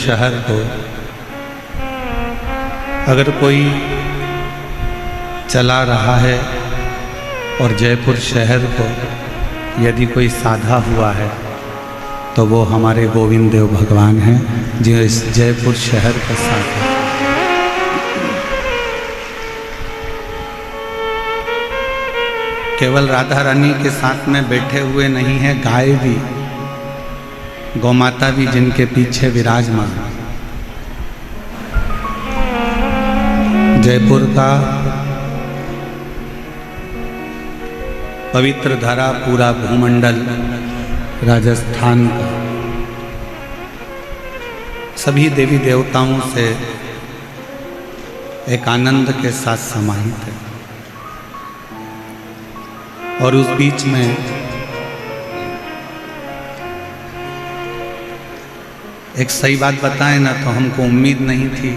शहर को अगर कोई चला रहा है और जयपुर शहर को यदि कोई साधा हुआ है तो वो हमारे गोविंद देव भगवान हैं जो इस जयपुर शहर का साधा। केवल राधा रानी के साथ में बैठे हुए नहीं है, गाय भी, गौमाता भी जिनके पीछे विराजमान। जयपुर का पवित्र धरा पूरा भूमंडल, राजस्थान का सभी देवी देवताओं से एक आनंद के साथ समाहित है। और उस बीच में एक सही बात बताएं ना तो हमको उम्मीद नहीं थी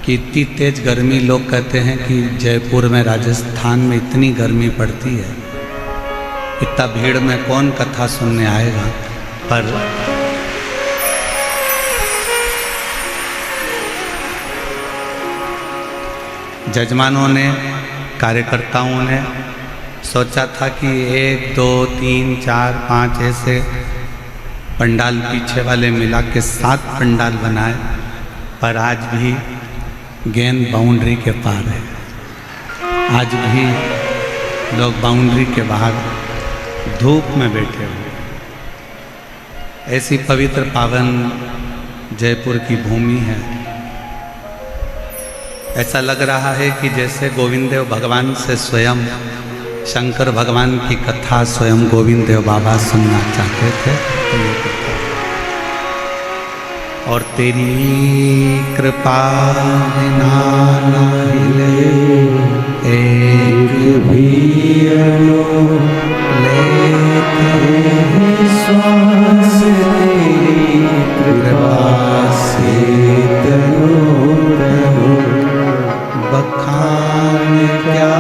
कि इतनी तेज गर्मी, लोग कहते हैं कि जयपुर में, राजस्थान में इतनी गर्मी पड़ती है, इतना भीड़ में कौन कथा सुनने आएगा। पर जजमानों ने, कार्यकर्ताओं ने सोचा था कि 1 2 3 4 5 ऐसे पंडाल पीछे वाले मिला के 7 पंडाल बनाए, पर आज भी गेंद बाउंड्री के पार है। आज भी लोग बाउंड्री के बाहर धूप में बैठे हुए। ऐसी पवित्र पावन जयपुर की भूमि है। ऐसा लग रहा है कि जैसे गोविंद देव भगवान से स्वयं शंकर भगवान की कथा स्वयं गोविंद देव बाबा सुनना चाहते थे। और तेरी कृपा बिना न हिले एक भी अणु, लेते हैं श्वास तेरी कृपा से तनु तनु। बखान क्या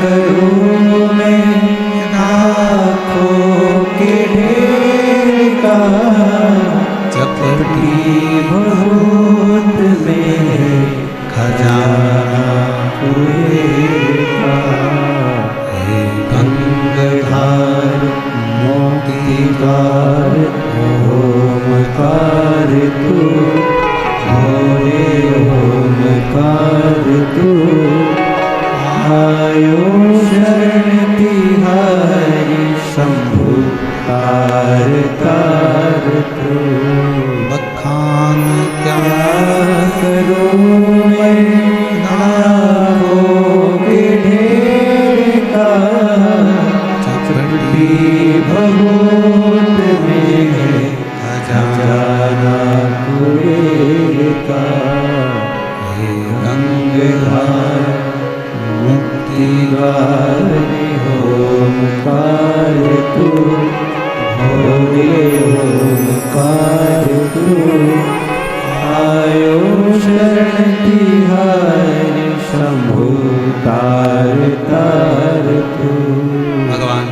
करूं मैं आँखों के ढेर का, चपटी बहुत में खजाना कुएं का। हे गंगाधार मोतीधार ओमकार तू, भोले ओमकार तू। आयो शरण तिहारी शंभु तार तार तू। बखान क्या करूं मैं नामों के ढेर का, चपटी भगोत में खजाना कुएं का। हे गंगाधार मुक्तिधार ओमकार तू, भोले ओमकार तू। आयो शरण तिहारी शंभु तार तार तू। भगवान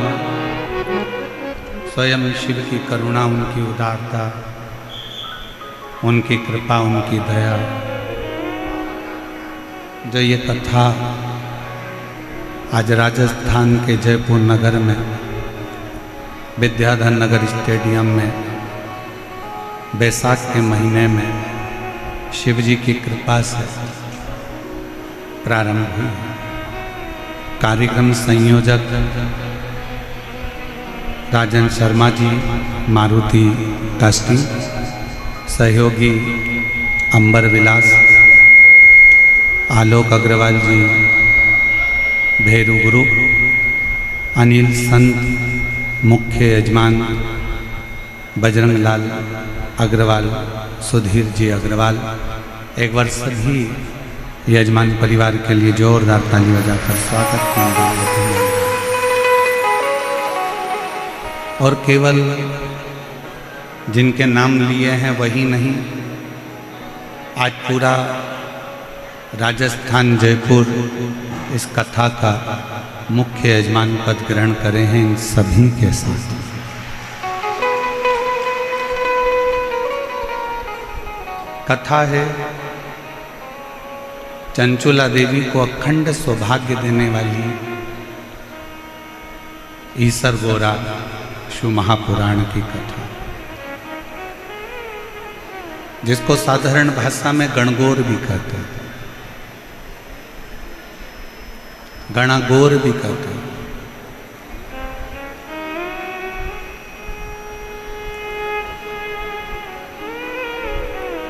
स्वयं शिव की करुणा, उनकी उदारता, उनकी कृपा, उनकी दया, जो ये कथा आज राजस्थान के जयपुर नगर में विद्याधर नगर स्टेडियम में बैसाख के महीने में शिव जी की कृपा से प्रारंभ हुई। कार्यक्रम संयोजक राजन शर्मा जी, मारुति कास्टी, सहयोगी अंबर विलास, आलोक अग्रवाल जी, भैरू गुरु, अनिल संत, मुख्य यजमान बजरंग लाल अग्रवाल, सुधीर जी अग्रवाल। एक बार सभी यजमान परिवार के लिए जोरदार ताली बजाकर स्वागत कीजिए। और केवल जिनके नाम लिए हैं वही नहीं, आज पूरा राजस्थान जयपुर इस कथा का मुख्य यजमान पद ग्रहण करे हैं। इन सभी के साथ कथा है चंचुला देवी को अखंड सौभाग्य देने वाली ईसर गोरा शिव महापुराण की कथा, जिसको साधारण भाषा में गणगौर भी कहते हैं, गणागौर भी कहते हैं।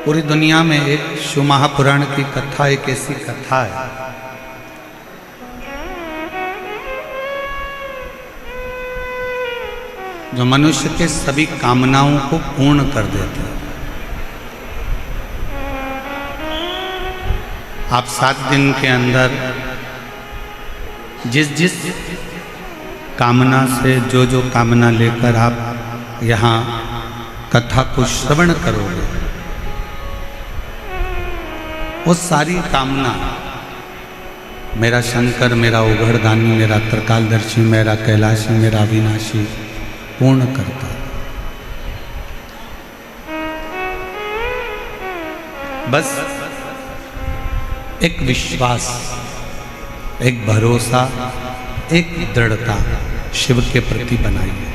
पूरी दुनिया में एक शिव महापुराण की कथा एक ऐसी कथा है जो मनुष्य के सभी कामनाओं को पूर्ण कर देती है। आप 7 दिन के अंदर जिस कामना से जो कामना लेकर आप यहाँ कथा को श्रवण करोगे, वो सारी कामना मेरा शंकर, मेरा उघड़दानी, मेरा त्रिकालदर्शी, मेरा कैलाशी, मेरा अविनाशी पूर्ण करता है। बस एक विश्वास, एक भरोसा, एक दृढ़ता शिव के प्रति बनाइए।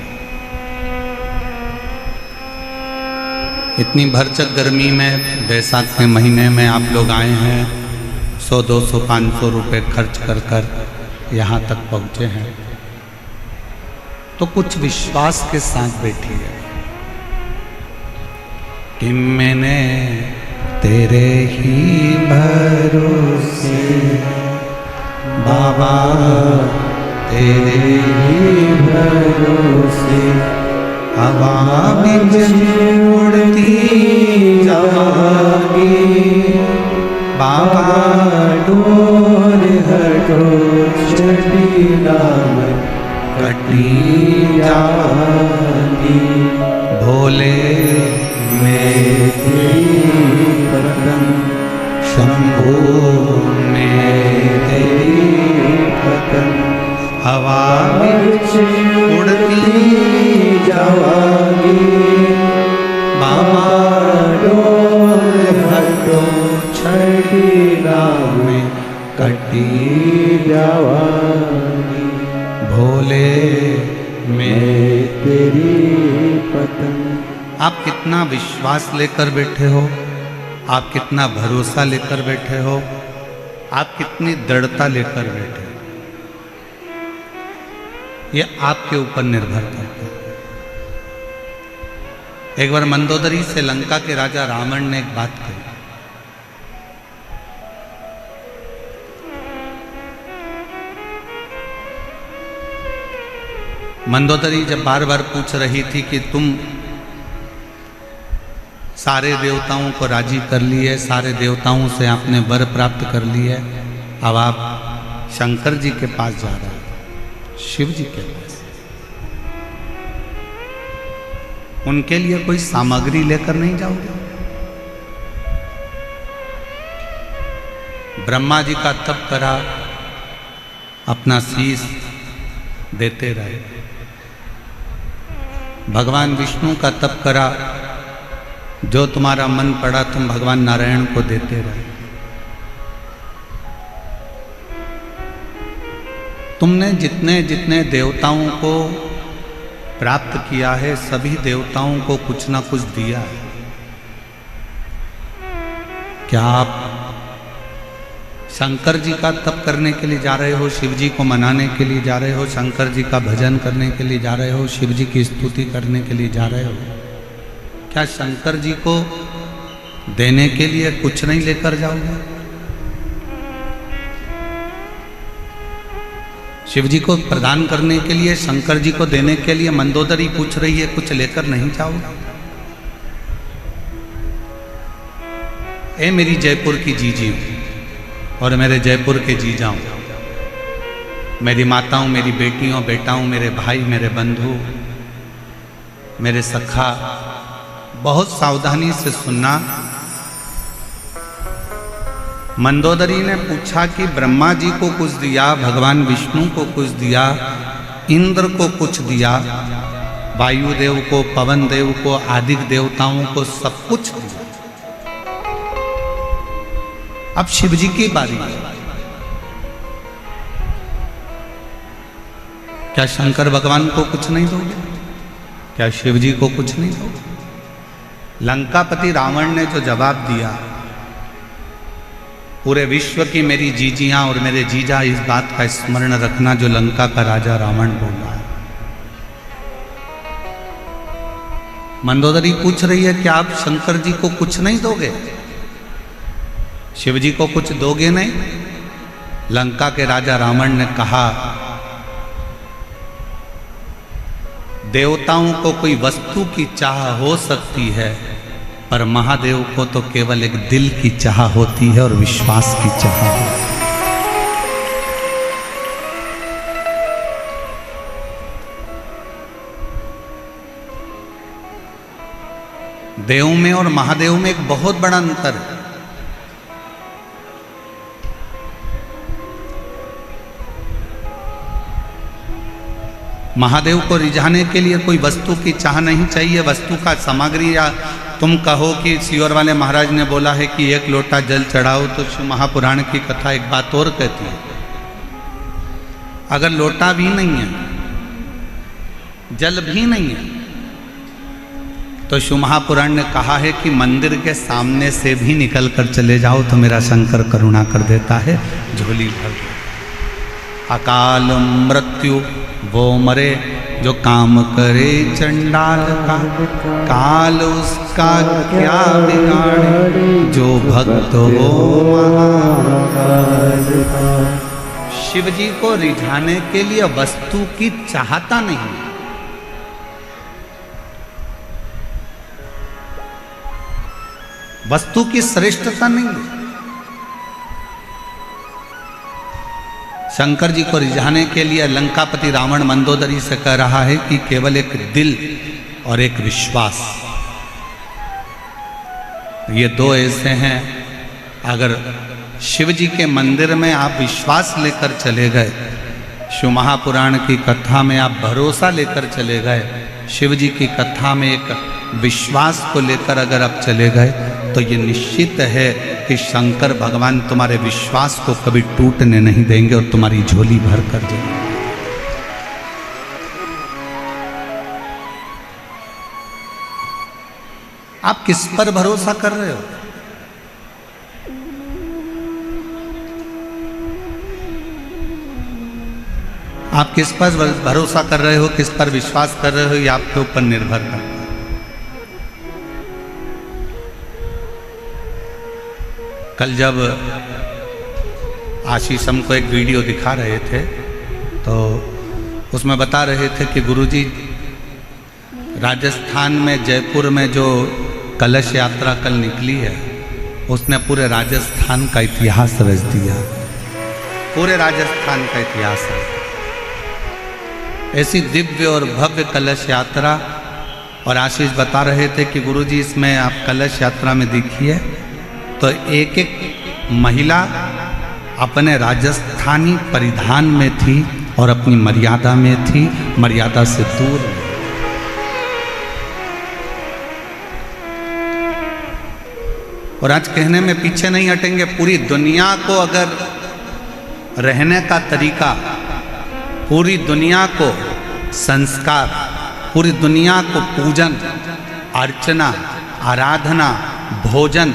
इतनी भरचक गर्मी में, बैसाख के महीने में आप लोग आए हैं, 100, 200, 500 रुपए खर्च कर यहाँ तक पहुँचे हैं, तो कुछ विश्वास के साथ बैठिए कि मैंने तेरे ही भरोसे बाबा, तेरे ही भरोसे हवा में उड़ती जागी बाबा, डोर हटो चढ़ी नाम कटी जागी, भोले में तेरी पतन, शंभू में तेरी पतन, हवा में उड़ती जागी बाबा, डोर हटो छड़ी राम में कटी जागी, भोले में तेरी पतन। आप कितना विश्वास लेकर बैठे हो, आप कितना भरोसा लेकर बैठे हो, आप कितनी दृढ़ता लेकर बैठे हो, ये आपके ऊपर निर्भर करता है। एक बार मंदोदरी से लंका के राजा रावण ने एक बात कही, मंदोदरी जब बार बार पूछ रही थी कि तुम सारे देवताओं को राजी कर लिए, सारे देवताओं से आपने वर प्राप्त कर लिए, अब आप शंकर जी के पास जा रहे हैं, शिव जी के पास, उनके लिए कोई सामग्री लेकर नहीं जाओगे? ब्रह्मा जी का तप करा, अपना शीश देते रहे। भगवान विष्णु का तप करा, जो तुम्हारा मन पड़ा तुम भगवान नारायण को देते रहे। तुमने जितने जितने देवताओं को प्राप्त किया है, सभी देवताओं को कुछ ना कुछ दिया है। क्या आप शंकर जी का तप करने के लिए जा रहे हो, शिव जी को मनाने के लिए जा रहे हो, शंकर जी का भजन करने के लिए जा रहे हो, शिव जी की स्तुति करने के लिए जा रहे हो? क्या शंकर जी को देने के लिए कुछ नहीं लेकर जाओगे? शिव जी को प्रदान करने के लिए, शंकर जी को देने के लिए मंदोदरी पूछ रही है, कुछ लेकर नहीं जाओगे? ए मेरी जयपुर की जीजी और मेरे जयपुर के जीजाओं, मेरी माताओं, मेरी बेटियों, बेटाओं, मेरे भाई, मेरे बंधु, मेरे सखा, बहुत सावधानी से सुनना। मंदोदरी ने पूछा कि ब्रह्मा जी को कुछ दिया, भगवान विष्णु को कुछ दिया, इंद्र को कुछ दिया, वायुदेव को, पवन देव को, आदि देवताओं को सब कुछ दिया, अब शिव जी की बारी है। क्या शंकर भगवान को कुछ नहीं दोगे? क्या शिव जी को कुछ नहीं दोगे? लंकापति रावण ने जो जवाब दिया, पूरे विश्व की मेरी जीजियां और मेरे जीजा इस बात का स्मरण रखना जो लंका का राजा रावण बोला है। मंदोदरी पूछ रही है कि आप शंकर जी को कुछ नहीं दोगे? शिव जी को कुछ दोगे नहीं? लंका के राजा रावण ने कहा, देवताओं को कोई वस्तु की चाह हो सकती है, पर महादेव को तो केवल एक दिल की चाह होती है और विश्वास की चाह होती है। देव में और महादेव में एक बहुत बड़ा अंतर है। महादेव को रिझाने के लिए कोई वस्तु की चाह नहीं चाहिए, वस्तु का सामग्री, या तुम कहो कि सियोर वाले महाराज ने बोला है कि एक लोटा जल चढ़ाओ, तो शिव महापुराण की कथा एक बात और कहती है, अगर लोटा भी नहीं है, जल भी नहीं है, तो शिव महापुराण ने कहा है कि मंदिर के सामने से भी निकल कर चले जाओ तो मेरा शंकर करुणा कर देता है, झोली भर। अकाल मृत्यु वो मरे जो काम करे चंडाल का, काल उसका क्या बिगाड़े जो भक्त हो महाकाल का। शिव जी को रिझाने के लिए वस्तु की चाहता नहीं, वस्तु की श्रेष्ठता नहीं। शंकर जी को रिझाने के लिए लंकापति रावण मंदोदरी से कह रहा है कि केवल एक दिल और एक विश्वास, ये दो ऐसे हैं। अगर शिव जी के मंदिर में आप विश्वास लेकर चले गए, शिव महापुराण की कथा में आप भरोसा लेकर चले गए, शिव जी की कथा में एक विश्वास को लेकर अगर आप चले गए, तो ये निश्चित है कि शंकर भगवान तुम्हारे विश्वास को कभी टूटने नहीं देंगे और तुम्हारी झोली भर कर देंगे। आप किस पर भरोसा कर रहे हो? आप किस पर भरोसा कर रहे हो, किस पर विश्वास कर रहे हो, ये आपके ऊपर निर्भर करता है। कल जब आशीष हमको एक वीडियो दिखा रहे थे, तो उसमें बता रहे थे कि गुरुजी राजस्थान में जयपुर में जो कलश यात्रा कल निकली है, उसने पूरे राजस्थान का इतिहास रच दिया, पूरे राजस्थान का इतिहास है। ऐसी दिव्य और भव्य कलश यात्रा, और आशीष बता रहे थे कि गुरुजी इसमें आप कलश यात्रा में देखिए तो एक एक महिला अपने राजस्थानी परिधान में थी और अपनी मर्यादा में थी, मर्यादा से दूर। और आज कहने में पीछे नहीं हटेंगे, पूरी दुनिया को अगर रहने का तरीका, पूरी दुनिया को संस्कार, पूरी दुनिया को पूजन अर्चना आराधना भोजन,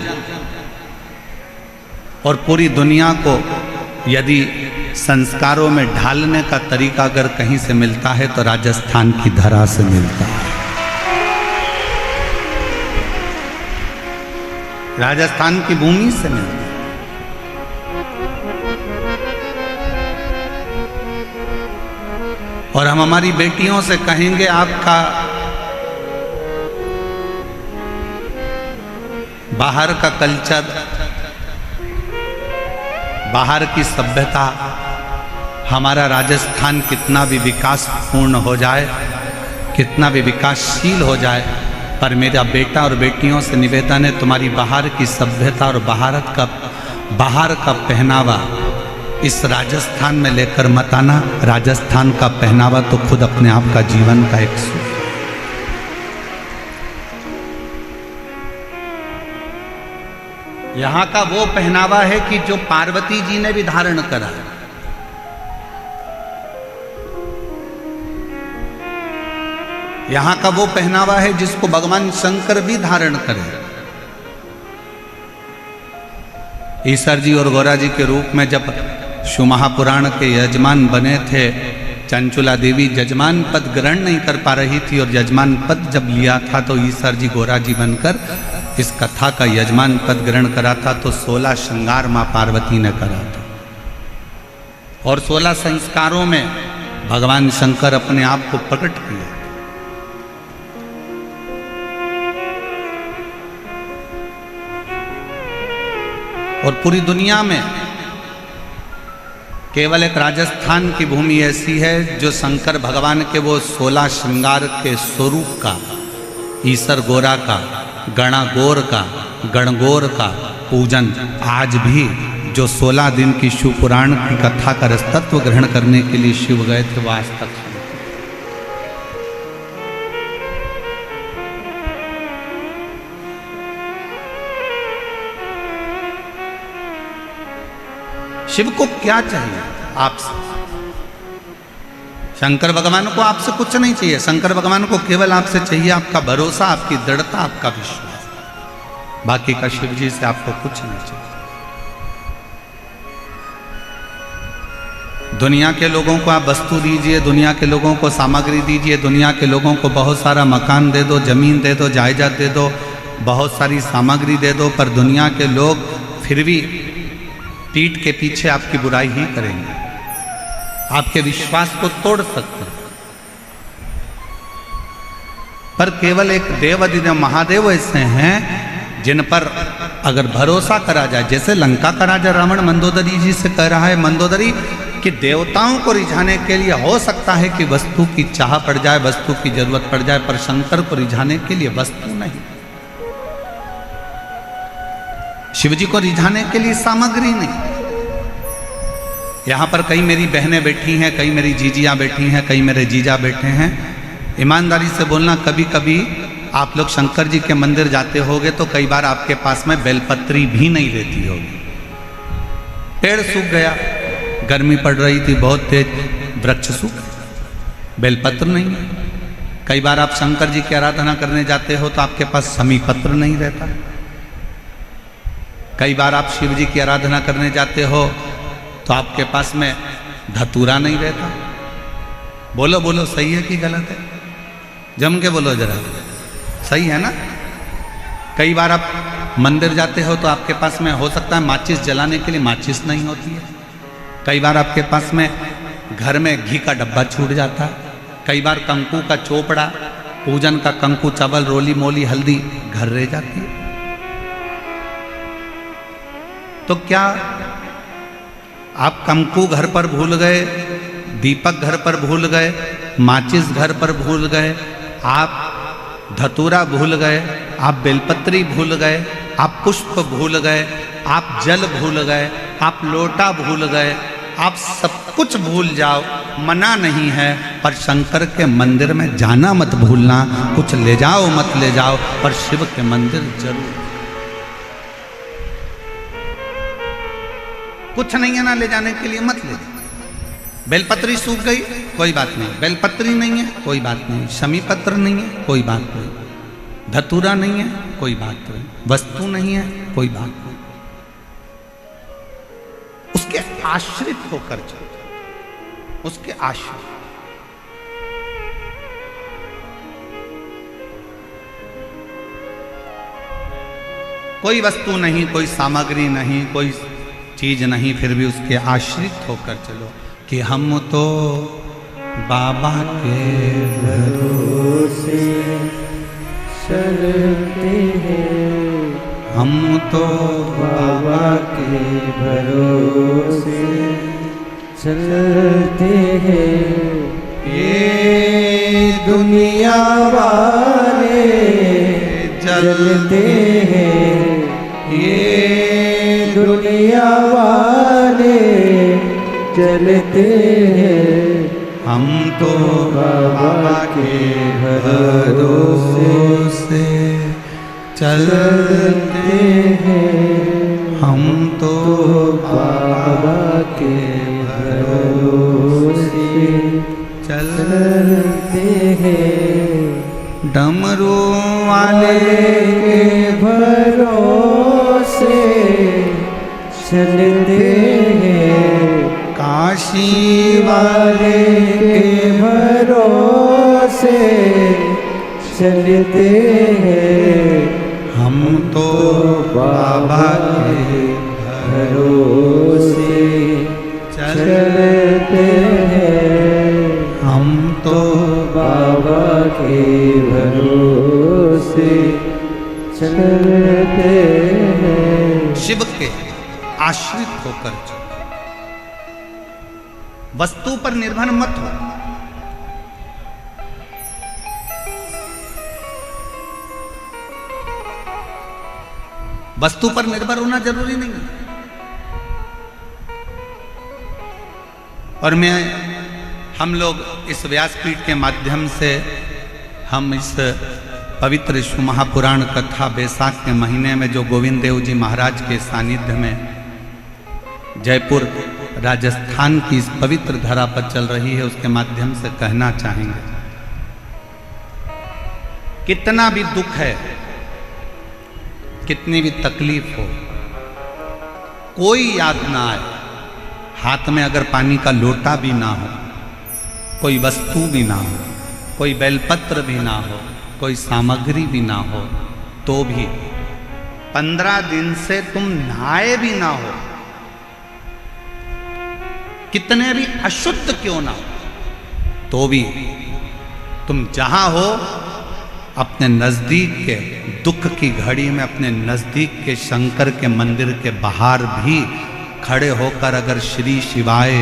और पूरी दुनिया को यदि संस्कारों में ढालने का तरीका अगर कहीं से मिलता है तो राजस्थान की धरा से मिलता है, राजस्थान की भूमि से मिलता है। और हम हमारी बेटियों से कहेंगे आपका बाहर का कल्चर, बाहर की सभ्यता, हमारा राजस्थान कितना भी विकासपूर्ण हो जाए, कितना भी विकासशील हो जाए, पर मेरा बेटा और बेटियों से निवेदन है, तुम्हारी बाहर की सभ्यता और बाहर का पहनावा इस राजस्थान में लेकर मत आना। राजस्थान का पहनावा तो खुद अपने आप का जीवन का एक सुख। यहाँ का वो पहनावा है कि जो पार्वती जी ने भी धारण करा। यहाँ का वो पहनावा है जिसको भगवान शंकर भी धारण करे। ईश्वर जी और गौरा जी के रूप में जब शिव महापुराण के यजमान बने थे, चंचुला देवी जजमान पद ग्रहण नहीं कर पा रही थी, और यजमान पद जब लिया था तो ईश्वर जी गौरा जी बनकर इस कथा का यजमान पद ग्रहण करा था। तो 16 श्रृंगार माँ पार्वती ने करा था, और 16 संस्कारों में भगवान शंकर अपने आप को प्रकट किए। और पूरी दुनिया में केवल एक राजस्थान की भूमि ऐसी है जो शंकर भगवान के वो 16 श्रृंगार के स्वरूप का, ईसर गोरा का, गणागोर का, गणगोर का पूजन आज भी, जो 16 दिन की शिव पुराण की कथा का रसतत्व ग्रहण करने के लिए शिव गए थे, वो आज तक। शिव को क्या चाहिए आपसे? शंकर भगवान को आपसे कुछ नहीं चाहिए। शंकर भगवान को केवल आपसे चाहिए आपका भरोसा, आपकी दृढ़ता, आपका विश्वास। बाकी का शिव जी से आपको कुछ नहीं चाहिए। दुनिया के लोगों को आप वस्तु दीजिए, दुनिया के लोगों को सामग्री दीजिए, दुनिया के लोगों को बहुत सारा मकान दे दो, जमीन दे दो, जायदाद दे दो, बहुत सारी सामग्री दे दो, पर दुनिया के लोग फिर भी पीठ के पीछे आपकी बुराई ही करेंगे, आपके विश्वास को तोड़ सकते हैं। पर केवल एक देव अधिदेव महादेव ऐसे हैं जिन पर अगर भरोसा करा जाए, जैसे लंका का राजा रावण मंदोदरी जी से कह रहा है, मंदोदरी कि देवताओं को रिझाने के लिए हो सकता है कि वस्तु की चाह पड़ जाए, वस्तु की जरूरत पड़ जाए, पर शंकर को रिझाने के लिए वस्तु नहीं, शिव जी को रिझाने के लिए सामग्री नहीं। यहाँ पर कई मेरी बहनें बैठी हैं, कई मेरी जीजियाँ बैठी हैं, कई मेरे जीजा बैठे हैं। ईमानदारी से बोलना, कभी कभी आप लोग शंकर जी के मंदिर जाते होगे तो कई बार आपके पास में बेलपत्री भी नहीं रहती होगी। पेड़ सूख गया, गर्मी पड़ रही थी बहुत तेज, वृक्ष सूख गया, बेलपत्र नहीं है। कई बार आप शंकर जी की आराधना करने जाते हो तो आपके पास समी पत्र नहीं रहता। कई बार आप शिव जी की आराधना करने जाते हो तो आपके पास में धतूरा नहीं रहता। बोलो बोलो, सही है कि गलत है? जम के बोलो जरा, सही है ना? कई बार आप मंदिर जाते हो तो आपके पास में हो सकता है माचिस जलाने के लिए माचिस नहीं होती है। कई बार आपके पास में घर में घी का डब्बा छूट जाता है। कई बार कंकु का चोपड़ा, पूजन का कंकु, चावल, रोली मोली, हल्दी घर रह जाती है। तो क्या आप कंकु घर पर भूल गए, दीपक घर पर भूल गए, माचिस घर पर भूल गए, आप धतूरा भूल गए, आप बेलपत्री भूल गए, आप पुष्प भूल गए, आप जल भूल गए, आप लोटा भूल गए, आप सब कुछ भूल जाओ, मना नहीं है, पर शंकर के मंदिर में जाना मत भूलना। कुछ ले जाओ मत ले जाओ, पर शिव के मंदिर जरूर। कुछ नहीं है ना ले जाने के लिए, मत ले जाओ। बेलपत्री सूख गई, कोई बात नहीं, बेलपत्री नहीं है, कोई बात नहीं, शमी पत्र नहीं है, कोई बात नहीं, धतूरा नहीं है, कोई बात नहीं, वस्तु नहीं है, कोई बात नहीं। उसके आश्रित होकर चलो, उसके आश्रित। कोई वस्तु नहीं, कोई सामग्री नहीं, कोई चीज नहीं, फिर भी उसके आश्रित होकर चलो कि हम तो बाबा के भरोसे चलते हैं, हम तो बाबा के भरोसे चलते हैं। ये दुनिया वाले जलते हैं, ये दुनिया वाले चलते हैं, हम तो बाबा के भरोसे चलते हैं। हम तो बाबा के भरोसे चलते हैं, डमरू वाले के भरोसे चलते हैं, काशी वाले के भरोसे चलते हैं, हम तो बाबा के भरोसे चलते हैं, हम तो बाबा के भरोसे चलते हैं। शिव के आश्रित होकर चलो, वस्तु पर निर्भर मत हो। वस्तु पर निर्भर होना जरूरी नहीं है। और हम लोग इस व्यासपीठ के माध्यम से हम इस पवित्र शिव महापुराण कथा बैसाख के महीने में जो गोविंद देव जी महाराज के सानिध्य में जयपुर राजस्थान की इस पवित्र धरा पर चल रही है, उसके माध्यम से कहना चाहेंगे, कितना भी दुख है, कितनी भी तकलीफ हो, कोई याद ना आए, हाथ में अगर पानी का लोटा भी ना हो, कोई वस्तु भी ना हो, कोई बेलपत्र भी ना हो, कोई सामग्री भी ना हो, तो भी 15 दिन से तुम नहाए भी ना हो, कितने भी अशुद्ध क्यों ना हो, तो भी तुम जहां हो अपने नजदीक के दुख की घड़ी में अपने नजदीक के शंकर के मंदिर के बाहर भी खड़े होकर अगर श्री शिवाय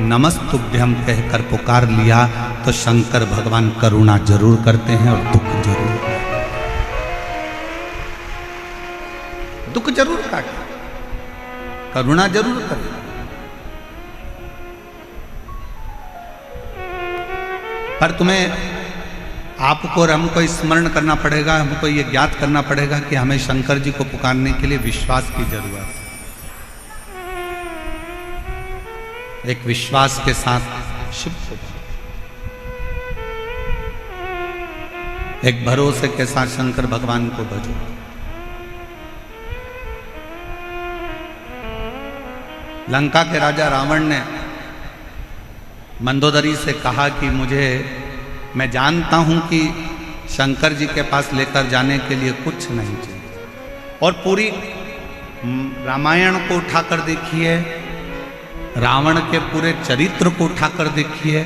नमस्तुभ्यम कहकर पुकार लिया तो शंकर भगवान करुणा जरूर करते हैं और दुख जरूर काटे, करुणा जरूर करें। पर तुम्हें आपको और हमको स्मरण करना पड़ेगा, हमको ये ज्ञात करना पड़ेगा कि हमें शंकर जी को पुकारने के लिए विश्वास की जरूरत है। एक विश्वास के साथ शिव को, एक भरोसे के साथ शंकर भगवान को भजो। लंका के राजा रावण ने मंदोदरी से कहा कि मैं जानता हूं कि शंकर जी के पास लेकर जाने के लिए कुछ नहीं चाहिए, और पूरी रामायण को उठाकर देखिए, रावण के पूरे चरित्र को उठाकर देखिए,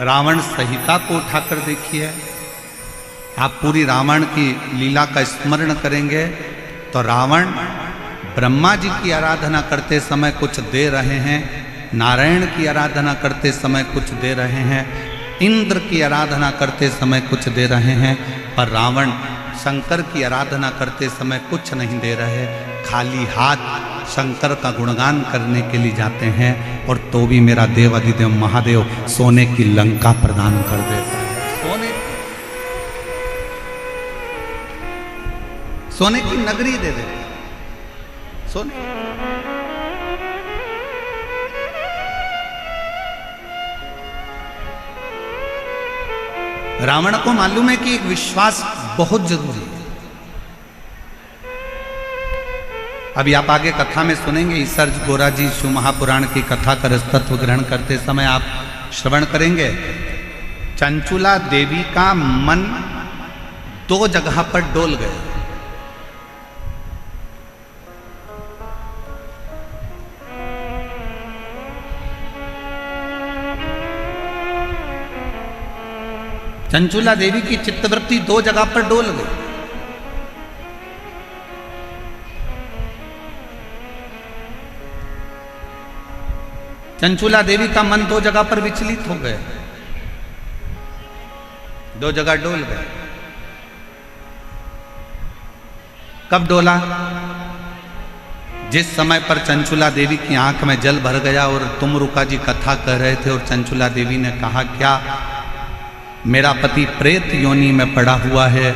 रावण संहिता को उठाकर देखिए, आप पूरी रावण की लीला का स्मरण करेंगे तो रावण ब्रह्मा जी की आराधना करते समय कुछ दे रहे हैं, नारायण की आराधना करते समय कुछ दे रहे हैं, इंद्र की आराधना करते समय कुछ दे रहे हैं, पर रावण शंकर की आराधना करते समय कुछ नहीं दे रहे, खाली हाथ शंकर का गुणगान करने के लिए जाते हैं, और तो भी मेरा देव अधिदेव महादेव सोने की लंका प्रदान कर देता है। सोने की नगरी दे देता है, सोने। रावण को मालूम है कि एक विश्वास बहुत जरूरी है। अभी आप आगे कथा में सुनेंगे, ईसर्ज गोरा जी शिव महापुराण की कथा का रसतत्व ग्रहण करते समय आप श्रवण करेंगे, चंचुला देवी का मन 2 जगह पर डोल गया। चंचुला देवी की चित्तवृत्ति 2 जगह पर डोल गई। चंचुला देवी का मन 2 जगह पर विचलित हो गया, 2 जगह डोल गए। कब डोला? जिस समय पर चंचुला देवी की आंख में जल भर गया और तुम रुका जी कथा कर रहे थे और चंचुला देवी ने कहा, क्या मेरा पति प्रेत योनि में पड़ा हुआ है,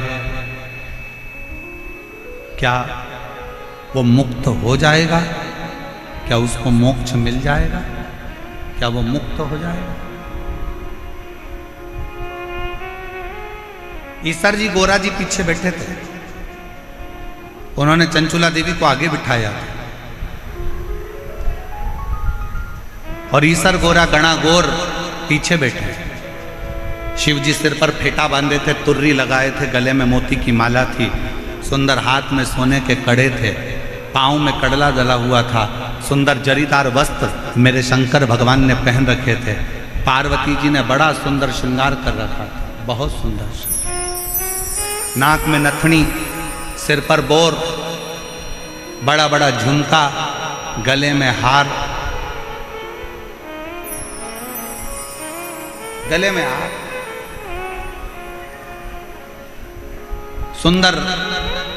क्या वो मुक्त हो जाएगा? क्या उसको मोक्ष मिल जाएगा? क्या वो मुक्त हो जाएगा? ईसर जी गोरा जी पीछे बैठे थे, उन्होंने चंचुला देवी को आगे बिठाया और ईसर गोरा गणा गोर पीछे बैठे। शिव जी सिर पर फेटा बांधे थे, तुर्री लगाए थे, गले में मोती की माला थी, सुंदर हाथ में सोने के कड़े थे, पाँव में कड़ला डला हुआ था, सुंदर जरीदार वस्त्र मेरे शंकर भगवान ने पहन रखे थे। पार्वती जी ने बड़ा सुंदर श्रृंगार कर रखा था, बहुत सुंदर श्रृंगार। नाक में नथनी, सिर पर बोर, बड़ा बड़ा झुमका, गले में हार, गले में हार, सुंदर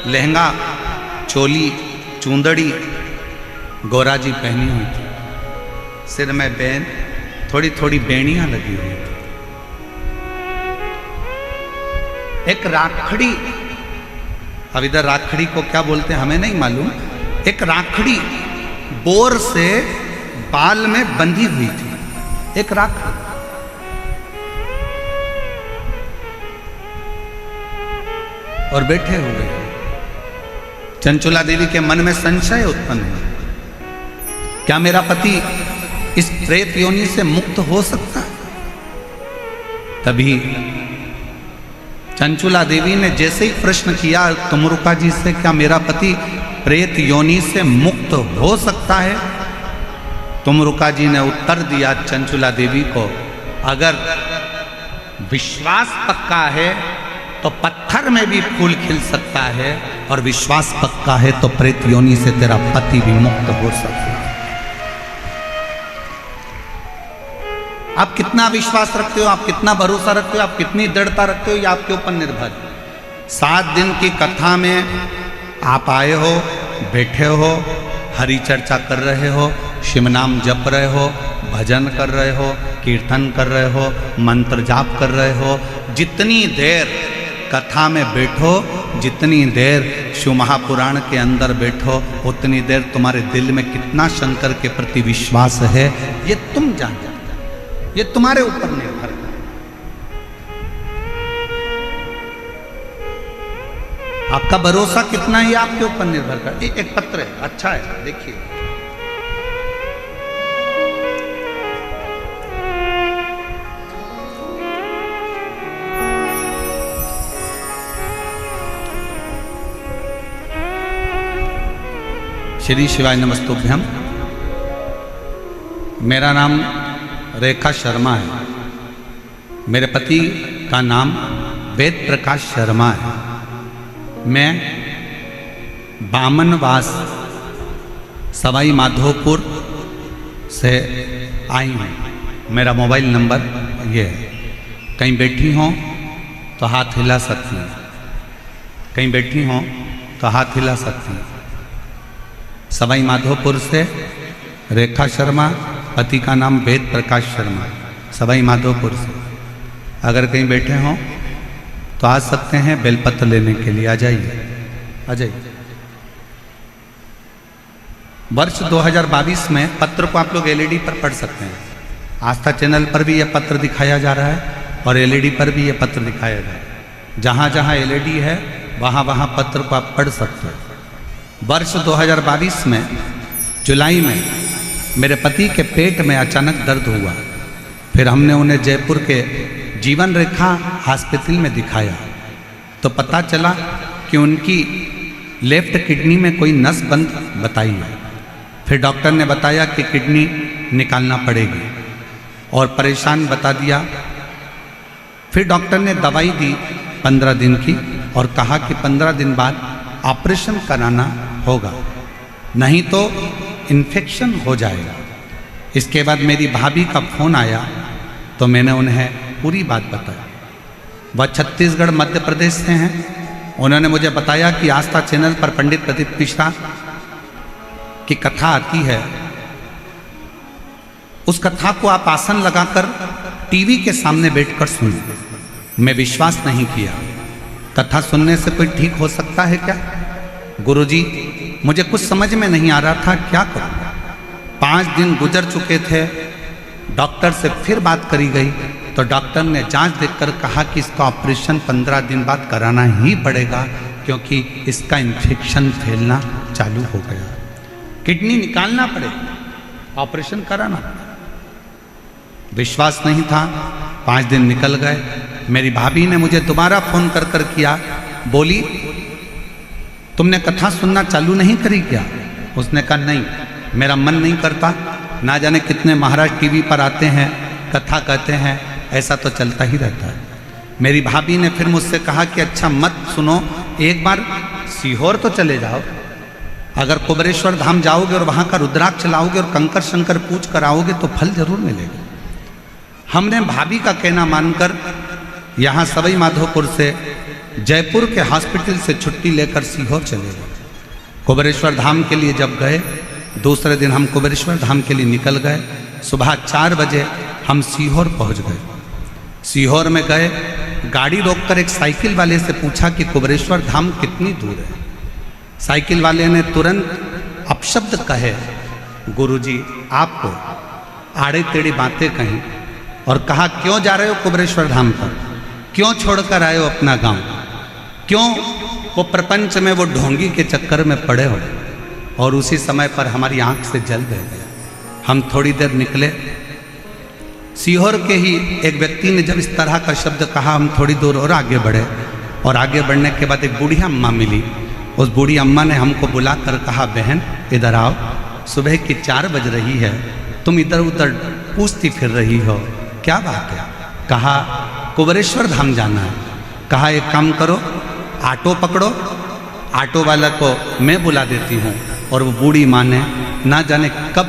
लहंगा, चोली, चूंदड़ी गोरा जी पहनी हुई थी, सिर में बैन, थोड़ी थोड़ी बेड़ियां लगी हुई थी। एक राखड़ी, अब इधर राखड़ी को क्या बोलते हैं हमें नहीं मालूम, एक राखड़ी बोर से बाल में बंधी हुई थी, एक राखड़ी। और बैठे हुए चंचुला देवी के मन में संशय उत्पन्न हुआ, क्या मेरा पति इस प्रेत योनि से मुक्त हो सकता है? तभी चंचुला देवी ने जैसे ही प्रश्न किया तुमरुका जी से, क्या मेरा पति प्रेत योनि से मुक्त हो सकता है? तुमरुका जी ने उत्तर दिया चंचुला देवी को, अगर विश्वास पक्का है तो पत्थर में भी फूल खिल सकता है, और विश्वास पक्का है तो प्रेत योनि से तेरा पति भी मुक्त हो सकता है। आप कितना विश्वास रखते हो, आप कितना भरोसा रखते हो, आप कितनी दृढ़ता रखते हो, ये आपके ऊपर निर्भर है। 7 दिन की कथा में आप आए हो, बैठे हो, हरि चर्चा कर रहे हो, शिव नाम जप रहे हो, भजन कर रहे हो, कीर्तन कर रहे हो, मंत्र जाप कर रहे हो। जितनी देर कथा में बैठो, जितनी देर शिव महापुराण के अंदर बैठो, उतनी देर तुम्हारे दिल में कितना शंकर के प्रति विश्वास है ये तुम जानते हो, ये तुम्हारे ऊपर निर्भर है। आपका भरोसा कितना है आपके ऊपर निर्भर कर। एक पत्र है, अच्छा है, देखिए। श्री शिवाय नमस्तुभ्यम। मेरा नाम रेखा शर्मा है, मेरे पति का नाम वेद प्रकाश शर्मा है। मैं बामनवास सवाई माधोपुर से आई हूँ। मेरा मोबाइल नंबर ये है, कहीं बैठी हों तो हाथ हिला सकती हैं, कहीं बैठी हों तो हाथ हिला सकती हैं। सवाई माधोपुर से रेखा शर्मा, पति का नाम वेद प्रकाश शर्मा, सवाई माधोपुर से। अगर कहीं बैठे हों तो आ सकते हैं बेलपत्र लेने के लिए, आ जाइए, आ जाइए। वर्ष 2022 में पत्र को आप लोग एलईडी पर पढ़ सकते हैं। आस्था चैनल पर भी यह पत्र दिखाया जा रहा है और एलईडी पर भी यह पत्र दिखाया जा रहा है। जहाँ जहाँ एलईडी है वहाँ वहाँ पत्र को आप पढ़ सकते हैं। वर्ष 2022 में जुलाई में मेरे पति के पेट में अचानक दर्द हुआ, फिर हमने उन्हें जयपुर के जीवन रेखा हॉस्पिटल में दिखाया तो पता चला कि उनकी लेफ्ट किडनी में कोई नस बंद बताई है। फिर डॉक्टर ने बताया कि किडनी निकालना पड़ेगी और परेशान बता दिया। फिर डॉक्टर ने दवाई दी 15 दिन की और कहा कि 15 दिन बाद ऑपरेशन कराना होगा, नहीं तो इन्फेक्शन हो जाएगा। इसके बाद मेरी भाभी का फ़ोन आया तो मैंने उन्हें पूरी बात बताई। वह छत्तीसगढ़ मध्य प्रदेश से हैं। उन्होंने मुझे बताया कि आस्था चैनल पर पंडित प्रदीप मिश्रा की कथा आती है, उस कथा को आप आसन लगाकर टीवी के सामने बैठकर सुने। मैं विश्वास नहीं किया, कथा सुनने से कोई ठीक हो सकता है क्या? गुरुजी मुझे कुछ समझ में नहीं आ रहा था क्या करूं। 5 दिन गुजर चुके थे, डॉक्टर से फिर बात करी गई तो डॉक्टर ने जांच देखकर कहा कि इसका ऑपरेशन 15 दिन बाद कराना ही पड़ेगा, क्योंकि इसका इन्फेक्शन फैलना चालू हो गया, किडनी निकालना पड़ेगा, ऑपरेशन कराना पड़ेगा। विश्वास नहीं था। 5 दिन निकल गए। मेरी भाभी ने मुझे दोबारा फोन कर कर किया, बोली तुमने कथा सुनना चालू नहीं करी क्या? उसने कहा नहीं, मेरा मन नहीं करता। ना जाने कितने महाराज टीवी पर आते हैं, कथा कहते हैं, ऐसा तो चलता ही रहता है। मेरी भाभी ने फिर मुझसे कहा कि अच्छा मत सुनो, एक बार सीहोर तो चले जाओ। अगर कुबेरेश्वर धाम जाओगे और वहाँ का रुद्राक्ष लाओगे और कंकर शंकर पूज कर आओगे तो फल जरूर मिलेगा। हमने भाभी का कहना मानकर यहाँ सवाई माधोपुर से जयपुर के हॉस्पिटल से छुट्टी लेकर सीहोर चले गए। कुबेरेश्वर धाम के लिए जब गए, दूसरे दिन हम कुबेरेश्वर धाम के लिए निकल गए। सुबह 4 बजे हम सीहोर पहुंच गए। सीहोर में गए, गाड़ी रोककर एक साइकिल वाले से पूछा कि कुबेरेश्वर धाम कितनी दूर है। साइकिल वाले ने तुरंत अपशब्द कहे, गुरुजी आपको आड़े टेढ़ी बातें कहीं और कहा क्यों जा रहे हो कुबेरेश्वर धाम पर, क्यों छोड़कर आए हो अपना गांव, क्यों वो प्रपंच में वो ढोंगी के चक्कर में पड़े हो। और उसी समय पर हमारी आंख से जल बह गया। हम थोड़ी देर निकले, सीहोर के ही एक व्यक्ति ने जब इस तरह का शब्द कहा, हम थोड़ी दूर और आगे बढ़े और आगे बढ़ने के बाद एक बूढ़ी अम्मा मिली। उस बूढ़ी अम्मा ने हमको बुलाकर कहा, बहन इधर आओ, सुबह की 4 बज रही है, तुम इधर उधर पूछती फिर रही हो, क्या बात है? कहा कुबेरेश्वर धाम जाना है। कहा एक काम करो, ऑटो पकड़ो, ऑटो वाला को मैं बुला देती हूँ। और वो बूढ़ी माँ ने ना जाने कब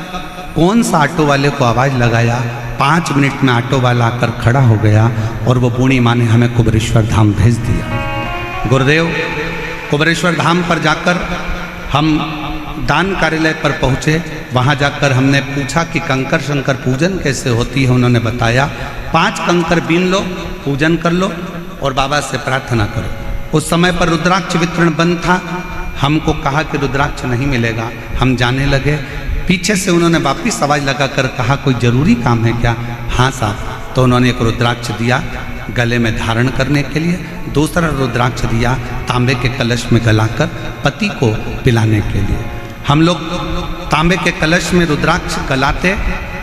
कौन सा ऑटो वाले को आवाज़ लगाया, 5 मिनट में ऑटो वाला आकर खड़ा हो गया और वो बूढ़ी माँ ने हमें कुबेरेश्वर धाम भेज दिया। गुरुदेव, कुबेरेश्वर धाम पर जाकर हम दान कार्यालय पर पहुँचे। वहाँ जाकर हमने पूछा कि कंकर शंकर पूजन कैसे होती है। उन्होंने बताया 5 कंकर बीन लो, पूजन कर लो और बाबा से प्रार्थना करो। उस समय पर रुद्राक्ष वितरण बंद था। हमको कहा कि रुद्राक्ष नहीं मिलेगा। हम जाने लगे, पीछे से उन्होंने वापिस आवाज़ लगाकर कहा कोई ज़रूरी काम है क्या? हाँ साहब। तो उन्होंने एक रुद्राक्ष दिया गले में धारण करने के लिए, दूसरा रुद्राक्ष दिया तांबे के कलश में गलाकर पति को पिलाने के लिए। हम लोग तांबे के कलश में रुद्राक्ष गलाते,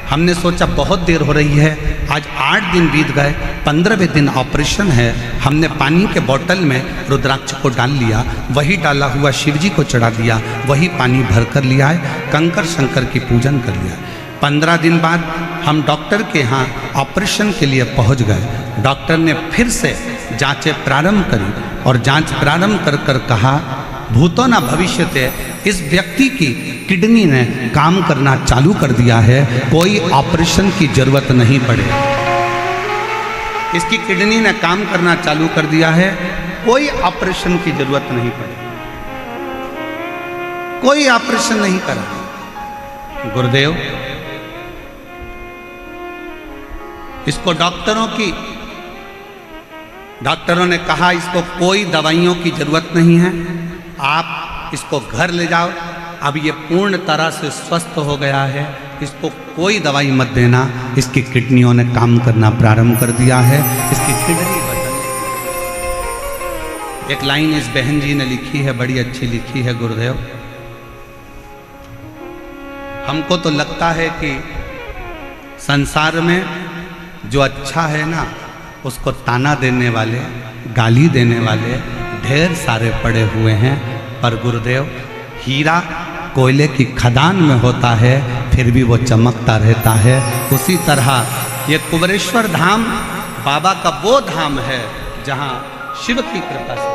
हमने सोचा बहुत देर हो रही है, आज 8 दिन बीत गए, 15वें दिन ऑपरेशन है। हमने पानी के बोतल में रुद्राक्ष को डाल लिया, वही डाला हुआ शिव जी को चढ़ा दिया, वही पानी भर कर लिया है, कंकर शंकर की पूजन कर लिया। 15 दिन बाद हम डॉक्टर के यहाँ ऑपरेशन के लिए पहुँच गए। डॉक्टर ने फिर से जांचें प्रारंभ करी और जांच प्रारंभ कर कर कहा भूतो न भविष्यते, इस व्यक्ति की किडनी ने काम करना चालू कर दिया है, कोई ऑपरेशन की जरूरत नहीं पड़े। इसकी किडनी ने काम करना चालू कर दिया है, कोई ऑपरेशन की जरूरत नहीं पड़े, कोई ऑपरेशन नहीं करा। गुरुदेव, इसको डॉक्टरों ने कहा इसको कोई दवाइयों की जरूरत नहीं है, आप इसको घर ले जाओ, अब ये पूर्ण तरह से स्वस्थ हो गया है, इसको कोई दवाई मत देना, इसकी किडनियों ने काम करना प्रारंभ कर दिया है, इसकी किडनी बदल। एक लाइन इस बहन जी ने लिखी है, बड़ी अच्छी लिखी है। गुरुदेव, हमको तो लगता है कि संसार में जो अच्छा है ना, उसको ताना देने वाले, गाली देने वाले ढेर सारे पड़े हुए हैं। पर गुरुदेव, हीरा कोयले की खदान में होता है, फिर भी वो चमकता रहता है। उसी तरह ये कुबेरेश्वर धाम बाबा का वो धाम है जहाँ शिव की कृपा से,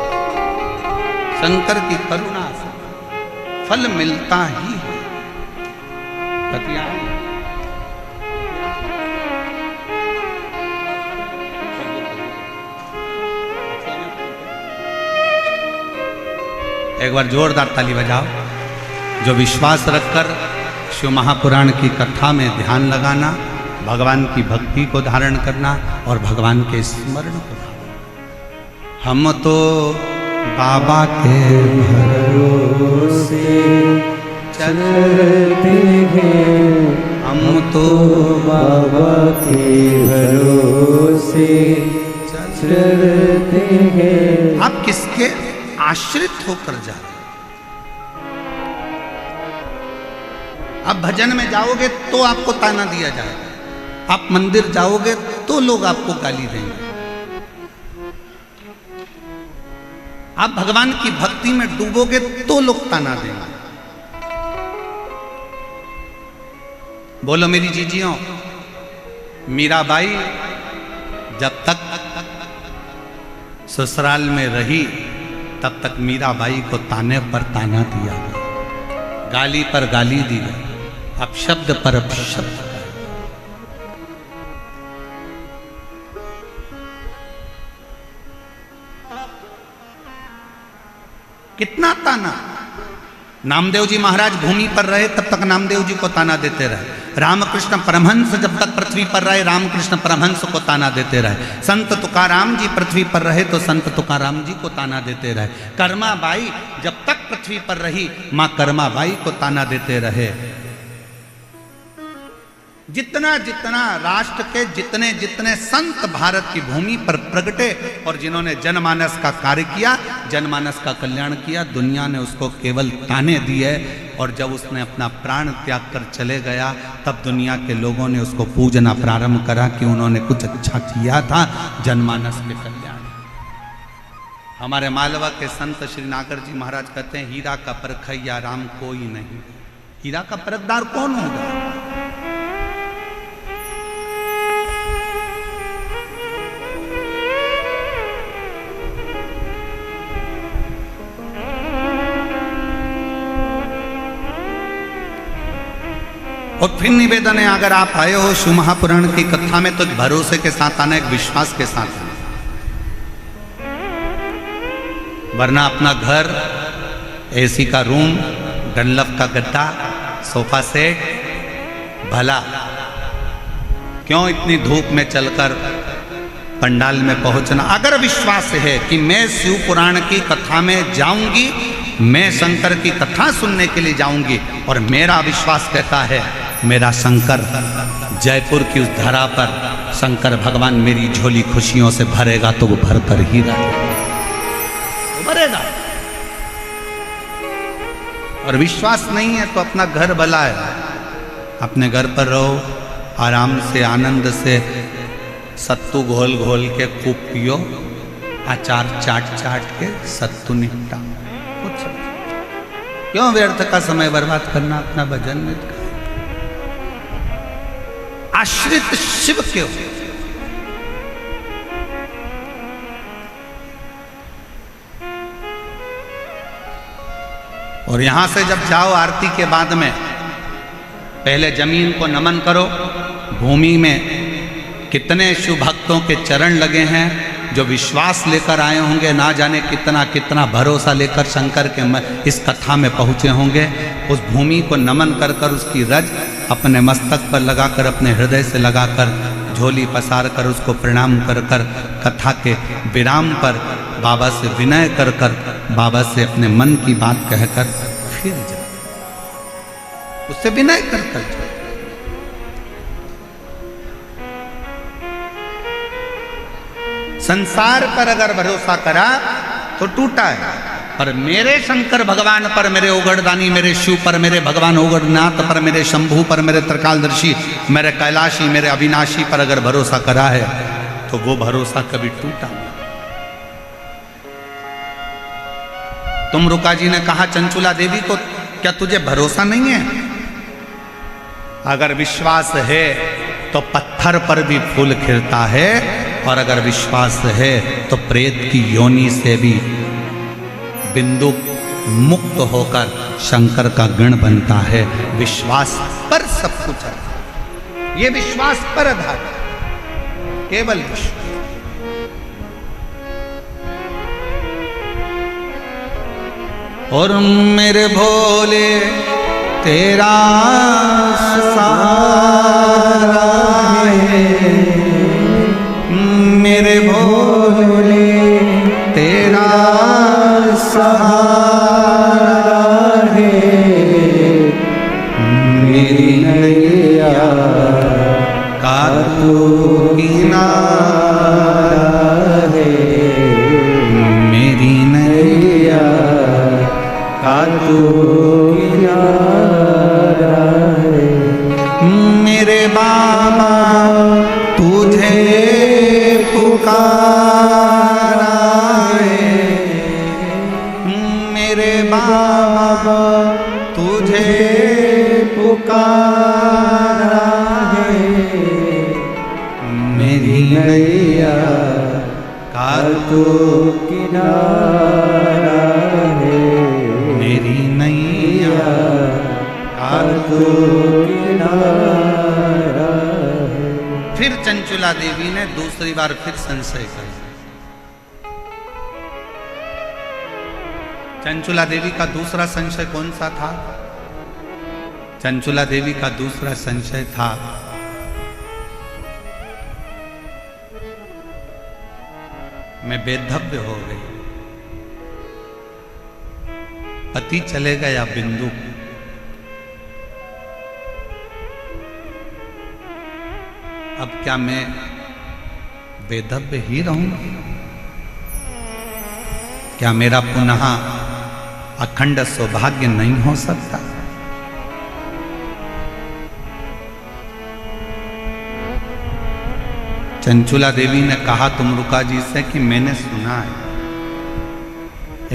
शंकर की करुणा से फल मिलता ही है। एक बार जोरदार ताली बजाओ। जो विश्वास रखकर शिव महापुराण की कथा में ध्यान लगाना, भगवान की भक्ति को धारण करना और भगवान के स्मरण को धारण। हम तो बाबा के भरोसे चलते हैं हम तो बाबा के भरोसे चलते हैं। आप किसके आश्रित होकर जा रहे हैं? आप भजन में जाओगे तो आपको ताना दिया जाएगा, आप मंदिर जाओगे तो लोग आपको गाली देंगे। आप भगवान की भक्ति में डूबोगे तो लोग ताना देंगे। बोलो मेरी जीजियों, मीराबाई जब तक ससुराल में रही तब तक मीराबाई को ताने पर ताना दिया गया, गाली पर गाली दी गई, अपशब्द पर अपशब्द। कितना ताना। नामदेव जी महाराज भूमि पर रहे तब तक नामदेव जी को ताना देते रहे। रामकृष्ण परमहंस जब तक पृथ्वी पर रहे रामकृष्ण परमहंस को ताना देते रहे। संत तुकाराम जी पृथ्वी पर रहे तो संत तुकाराम जी को ताना देते रहे। कर्माबाई जब तक पृथ्वी पर रही मां कर्माबाई को ताना देते रहे। जितना जितना राष्ट्र के जितने जितने संत भारत की भूमि पर प्रगटे और जिन्होंने जनमानस का कार्य किया, जनमानस का कल्याण किया, दुनिया ने उसको केवल ताने दिए। और जब उसने अपना प्राण त्याग कर चले गया तब दुनिया के लोगों ने उसको पूजना प्रारंभ करा कि उन्होंने कुछ अच्छा किया था जनमानस के कल्याण। हमारे मालवा के संत श्री नागर जी महाराज कहते हैं, हीरा का परखैया राम कोई नहीं। हीरा का परखदार कौन होगा? और फिर निवेदन है, अगर आप आए हो शिव महापुराण की कथा में तो भरोसे के साथ आना, एक विश्वास के साथ आना, वरना अपना घर, एसी का रूम, डनलप का गद्दा, सोफा सेट, भला क्यों इतनी धूप में चलकर पंडाल में पहुंचना। अगर विश्वास है कि मैं शिव पुराण की कथा में जाऊंगी, मैं शंकर की कथा सुनने के लिए जाऊंगी, और मेरा विश्वास कहता है मेरा शंकर जयपुर की उस धरा पर शंकर भगवान मेरी झोली खुशियों से भरेगा तो वो भर कर ही भरेगा। और विश्वास नहीं है तो अपना घर भला है, अपने घर पर रहो, आराम से आनंद से सत्तू घोल घोल के खूब पियो, अचार चाट चाट के सत्तू निपटा। कुछ क्यों व्यर्थ का समय बर्बाद करना अपना भजन में? आश्रित शिव क्यों? और यहां से जब जाओ आरती के बाद में पहले जमीन को नमन करो। भूमि में कितने शिव भक्तों के चरण लगे हैं जो विश्वास लेकर आए होंगे, ना जाने कितना कितना भरोसा लेकर शंकर के इस कथा में पहुँचे होंगे। उस भूमि को नमन कर कर उसकी रज अपने मस्तक पर लगाकर, अपने हृदय से लगाकर, झोली पसार कर उसको प्रणाम कर कर, कथा के विराम पर बाबा से विनय कर कर, बाबा से अपने मन की बात कहकर फिर जाओ, उससे विनय कर कर जाओ। संसार पर अगर भरोसा करा तो टूटा है, पर मेरे शंकर भगवान पर, मेरे ओगड़दानी, मेरे शिव पर, मेरे भगवान ओगड़नाथ पर, मेरे शंभू पर, मेरे त्रिकालदर्शी, मेरे कैलाशी, मेरे अविनाशी पर अगर भरोसा करा है तो वो भरोसा कभी टूटा नहीं। तुम रुका जी ने कहा चंचुला देवी को, क्या तुझे भरोसा नहीं है? अगर विश्वास है तो पत्थर पर भी फूल खिलता है, और अगर विश्वास है तो प्रेत की योनि से भी बिंदु मुक्त होकर शंकर का गण बनता है। विश्वास पर सब कुछ है, ये विश्वास पर आधार, केवल विश्वास। और मेरे भोले तेरा सहारा है, मेरे भोले तेरा सहारा है, खातू किनारा है। मेरे बाबा तुझे पुकारा है, मेरे बाबा तुझे पुकारा है। मेरी नैया खातू किनारा है। मेरी नैया खातू किनारा है। फिर चंचुला देवी ने दूसरी बार फिर संशय कर। चंचुला देवी का दूसरा संशय कौन सा था? चंचुला देवी का दूसरा संशय था मैं बेधव्य हो गई, पति चले गया बिंदु, अब क्या मैं बेधव्य ही रहूंगा? क्या मेरा पुनः अखंड सौभाग्य नहीं हो सकता? चंचुला देवी ने कहा तुमरुका जी से कि मैंने सुना है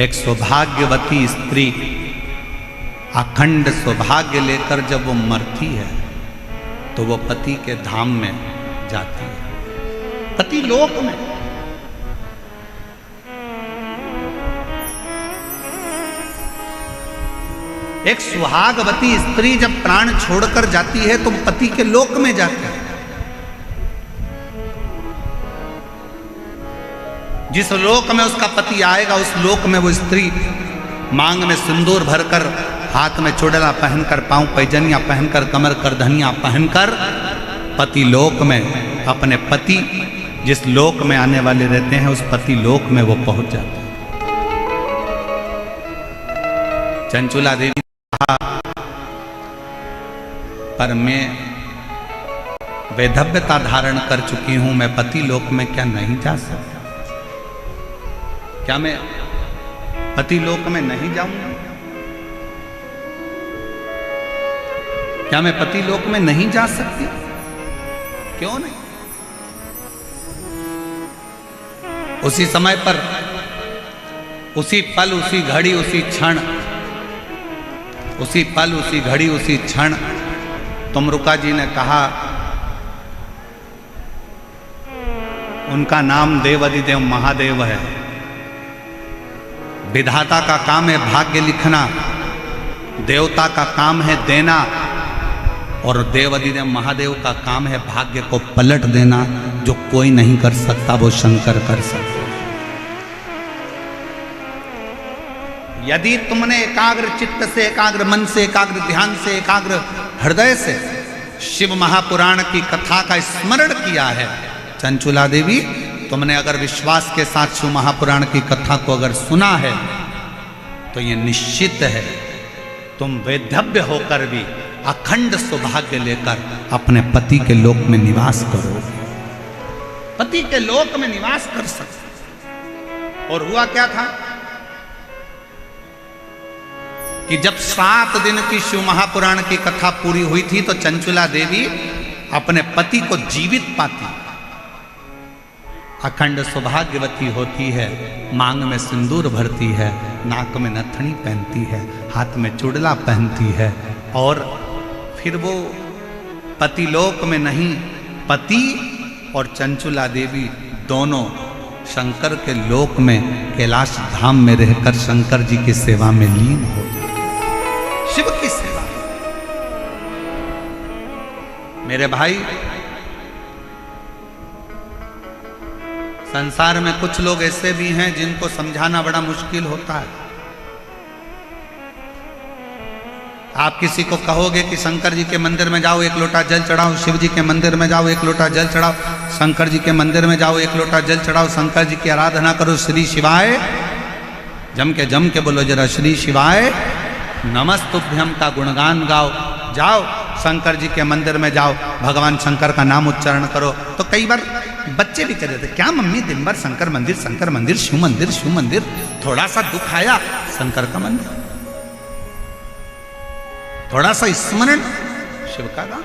एक सौभाग्यवती स्त्री अखंड सौभाग्य लेकर जब वो मरती है तो वो पति के धाम में जाती है, पति लोक में। एक सुहागवती स्त्री जब प्राण छोड़कर जाती है तो पति के लोक में जाती है। जिस लोक में उसका पति आएगा उस लोक में वो स्त्री मांग में सिंदूर भरकर, हाथ में चूड़ला पहनकर, पांव पैजनिया पहनकर, कमर कर धनिया पहनकर पति लोक में अपने पति जिस लोक में आने वाले रहते हैं उस पति लोक में वो पहुंच जाते हैं। चंचुला देवी ने कहा पर मैं वैधव्यता धारण कर चुकी हूं, मैं पति लोक में क्या नहीं जा सकता? क्या मैं पति लोक में नहीं जाऊंगा? क्या मैं पति लोक में नहीं जा सकती? क्यों नहीं? उसी समय पर, उसी पल, उसी घड़ी, उसी क्षण, उसी पल, उसी घड़ी, उसी क्षण तुमरुका जी ने कहा, उनका नाम देवाधिदेव महादेव है। विधाता का काम है भाग्य लिखना, देवता का काम है देना, और देवाधिदेव महादेव का काम है भाग्य को पलट देना। जो कोई नहीं कर सकता वो शंकर कर सकता। यदि तुमने एकाग्र चित्त से, एकाग्र मन से, एकाग्र ध्यान से, एकाग्र हृदय से शिव महापुराण की कथा का स्मरण किया है, चंचुला देवी तुमने अगर विश्वास के साथ शिव महापुराण की कथा को अगर सुना है तो ये निश्चित है तुम वैधव्य होकर भी अखंड सौभाग्य लेकर अपने पति के लोक में निवास करोगे, पति के लोक में निवास कर सकते। और हुआ क्या था कि जब 7 दिन की शिव महापुराण की कथा पूरी हुई थी तो चंचुला देवी अपने पति को जीवित पाती, अखंड सौभाग्यवती होती है, मांग में सिंदूर भरती है, नाक में नथनी पहनती है, हाथ में चूड़ला पहनती है, और फिर वो पतिलोक में नहीं, पति और चंचुला देवी दोनों शंकर के लोक में कैलाश धाम में रहकर शंकर जी की सेवा में लीन हो जाते, शिव की सेवा। मेरे भाई, संसार में कुछ लोग ऐसे भी हैं जिनको समझाना बड़ा मुश्किल होता है। आप किसी को कहोगे कि शंकर जी के मंदिर में जाओ, 1 लोटा जल चढ़ाओ, शिव जी के मंदिर में जाओ, 1 लोटा जल चढ़ाओ, शंकर जी के मंदिर में जाओ, 1 लोटा जल चढ़ाओ, शंकर जी की आराधना करो, श्री शिवाय जम के बोलो जरा, श्री शिवाय नमस्तुभ्यम का गुणगान गाओ, जाओ शंकर जी के मंदिर में जाओ, भगवान शंकर का नाम उच्चारण करो। तो कई बार बच्चे भी कह रहे थे, क्या मम्मी दिन भर शंकर मंदिर, शिव मंदिर, थोड़ा सा दुख आया शंकर का मंदिर। थोड़ा सा स्मरण शिव का गाओ।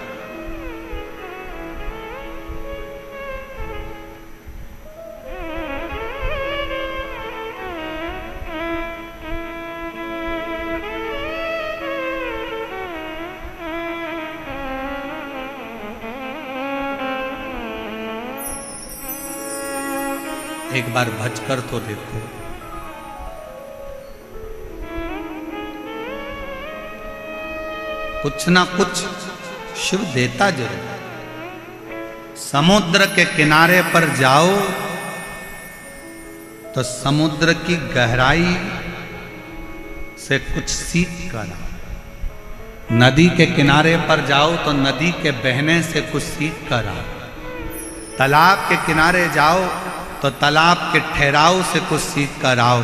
एक बार भज कर तो देखो। कुछ ना कुछ शिव देता जरूर। समुद्र के किनारे पर जाओ तो समुद्र की गहराई से कुछ सीख कर आओ। नदी के किनारे पर जाओ तो नदी के बहने से कुछ सीख कर आओ। तालाब के किनारे जाओ तो तालाब के ठहराव से कुछ सीख कर आओ।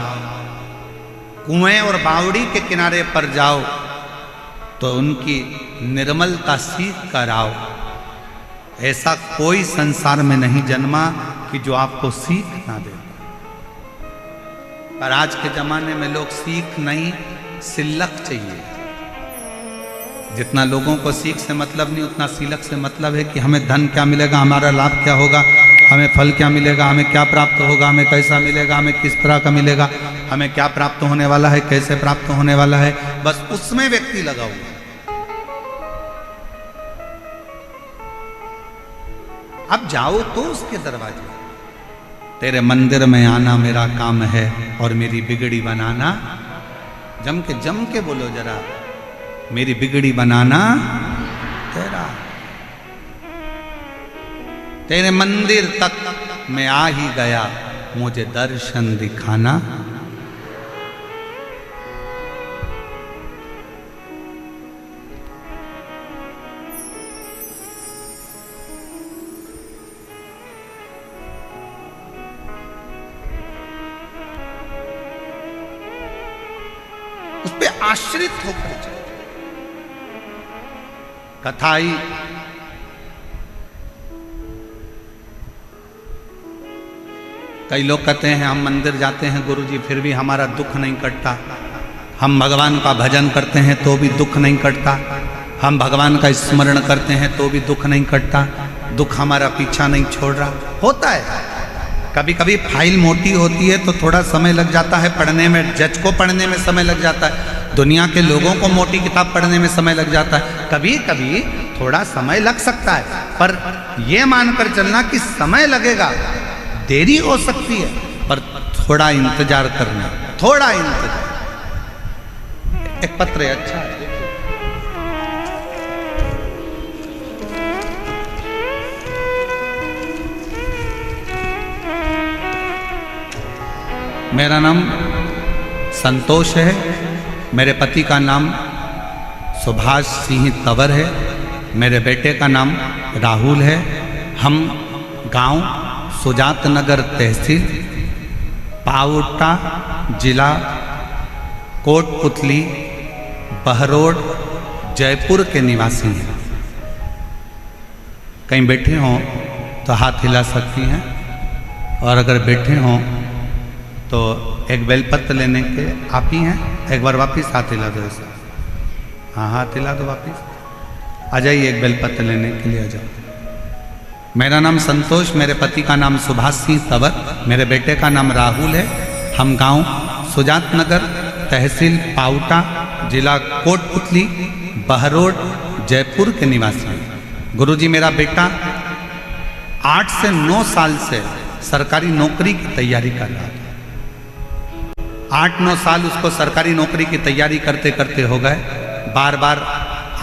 कुएं और बावड़ी के किनारे पर जाओ तो उनकी निर्मलता सीख कर आओ। ऐसा कोई संसार में नहीं जन्मा कि जो आपको सीख ना दे। पर आज के जमाने में लोग सीख नहीं, सिलक चाहिए। जितना लोगों को सीख से मतलब नहीं, उतना सिलक से मतलब है कि हमें धन क्या मिलेगा, हमारा लाभ क्या होगा, हमें फल क्या मिलेगा, हमें क्या प्राप्त होगा, हमें कैसा मिलेगा, हमें किस तरह का मिलेगा, हमें क्या प्राप्त होने वाला है, कैसे प्राप्त होने वाला है, बस उसमें व्यक्ति लगा हुआ। अब जाओ तो उसके दरवाजे। तेरे मंदिर में आना मेरा काम है और मेरी बिगड़ी बनाना। जम के बोलो जरा, मेरी बिगड़ी बनाना तेरा। तेरे मंदिर तक मैं आ ही गया, मुझे दर्शन दिखाना। उस पे आश्रित होकर चलो। कथाई कई लोग कहते हैं हम मंदिर जाते हैं गुरुजी फिर भी हमारा दुख नहीं कटता। हम भगवान का भजन करते हैं तो भी दुख नहीं कटता। हम भगवान का स्मरण करते हैं तो भी दुख नहीं कटता। दुख हमारा पीछा नहीं छोड़ रहा। होता है, कभी कभी फाइल मोटी होती है तो थोड़ा समय लग जाता है पढ़ने में। जज को पढ़ने में समय लग जाता है, दुनिया के लोगों को मोटी किताब पढ़ने में समय लग जाता है। कभी कभी थोड़ा समय लग सकता है, पर यह मानकर चलना कि समय लगेगा, देरी हो सकती है, पर थोड़ा इंतजार करना, थोड़ा इंतजार। एक पत्र है, अच्छा है, मेरा नाम संतोष है, मेरे पति का नाम सुभाष सिंह तंवर है, मेरे बेटे का नाम राहुल है। हम गांव सुजात नगर तहसील पावटा जिला कोटपुतली बहरोड जयपुर के निवासी हैं। कहीं बैठे हों तो हाथ हिला सकती हैं, और अगर बैठे हों तो एक बेलपत्र लेने के आप ही हैं। एक बार वापिस हाथ हिला दो ऐसा। हाँ, हाथ हिला दो वापिस। आ जाइए, एक बेलपत्र लेने के लिए आ जाओ। मेरा नाम संतोष, मेरे पति का नाम सुभाष सिंह तंवर, मेरे बेटे का नाम राहुल है। हम गांव सुजात नगर तहसील पावटा जिला कोटपुतली बहरोड जयपुर के निवासी हैं। गुरुजी, मेरा बेटा 8 से 9 साल से सरकारी नौकरी की तैयारी कर रहा था। 8-9 साल उसको सरकारी नौकरी की तैयारी करते करते हो गए। बार बार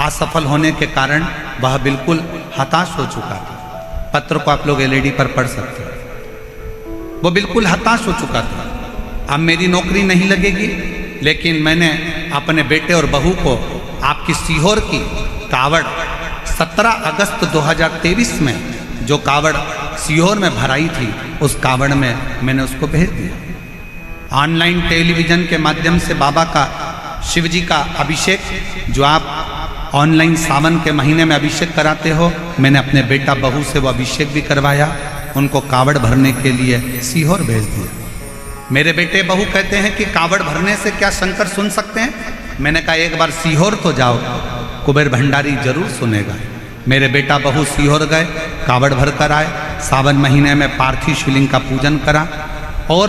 असफल होने के कारण वह बिल्कुल हताश हो चुका था। पत्र को आप लोग एलईडी पर पढ़ सकते हैं। वो बिल्कुल हताश हो चुका था। अब मेरी नौकरी नहीं लगेगी, लेकिन मैंने अपने बेटे और बहू को आपकी सीहोर की कावड़ 17 अगस्त 2023 में जो कावड़ सीहोर में भराई थी, उस कावड़ में मैंने उसको भेज दिया। ऑनलाइन टेलीविजन के माध्यम से बाबा का, शिव जी का अभिषेक, जो आप ऑनलाइन सावन के महीने में अभिषेक कराते हो, मैंने अपने बेटा बहू से वो अभिषेक भी करवाया। उनको कावड़ भरने के लिए सीहोर भेज दिया। मेरे बेटे बहू कहते हैं कि कावड़ भरने से क्या शंकर सुन सकते हैं? मैंने कहा एक बार सीहोर तो जाओ, कुबेर भंडारी जरूर सुनेगा। मेरे बेटा बहू सीहोर गए, कावड़ भर कर आए, सावन महीने में पार्थिव शिवलिंग का पूजन करा। और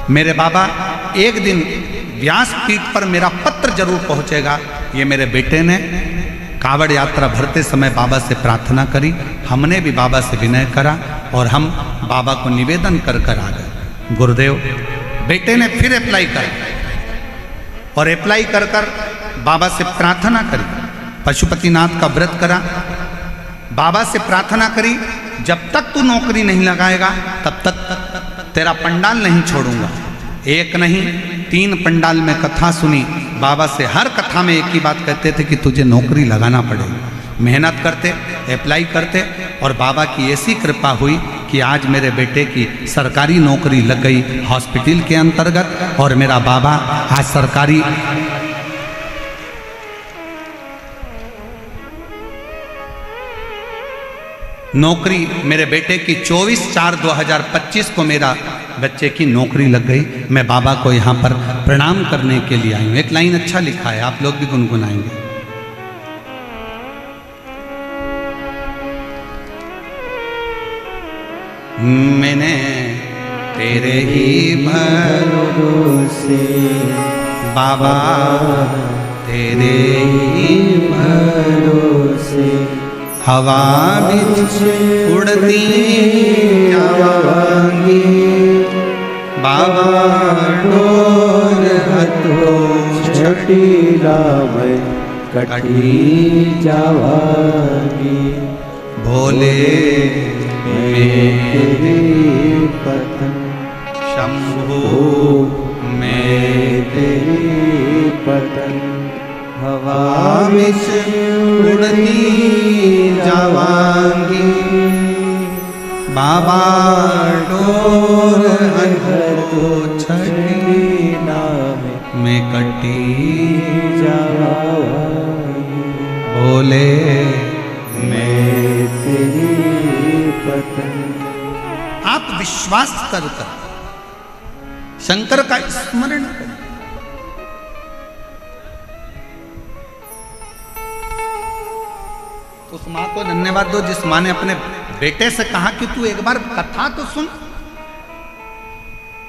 मेरे बाबा एक दिन व्यासपीठ पर मेरा पत्र जरूर पहुंचेगा। ये मेरे बेटे ने कावड़ यात्रा भरते समय बाबा से प्रार्थना करी, हमने भी बाबा से विनय करा और हम बाबा को निवेदन कर कर आ गए। गुरुदेव, बेटे ने फिर अप्लाई कर और अप्लाई कर कर बाबा से प्रार्थना करी, पशुपतिनाथ का व्रत करा, बाबा से प्रार्थना करी, जब तक तू नौकरी नहीं लगाएगा तब तक तेरा पंडाल नहीं छोड़ूंगा। एक नहीं 3 पंडाल में कथा सुनी। बाबा से हर कथा में एक ही बात कहते थे कि तुझे नौकरी लगाना पड़ेगा। मेहनत करते, अप्लाई करते और बाबा की ऐसी कृपा हुई कि आज मेरे बेटे की सरकारी नौकरी लग गई हॉस्पिटल के अंतर्गत। और मेरा बाबा आज सरकारी नौकरी, मेरे बेटे की 24/4/2025 को मेरा बच्चे की नौकरी लग गई। मैं बाबा को यहाँ पर प्रणाम करने के लिए आई हूँ। एक लाइन अच्छा लिखा है, आप लोग भी गुनगुनाएंगे। मैंने तेरे ही भरोसे बाबा, तेरे ही भरोसे हवा बिच उड़ती जावांगी, बाबा डोर हथो छटीला में कटी जावांगी। भोले मेरे पतन शंभु में तेरी पतन हवा विच उड़ती जावांगी, बाबा डोर हथो छटीला में कटी जावांगी। भोले मैं तेरी पतन। आप विश्वास कर शंकर का स्मरण करें। उस मां को धन्यवाद दो जिस मां ने अपने बेटे से कहा कि तू एक बार कथा तो सुन,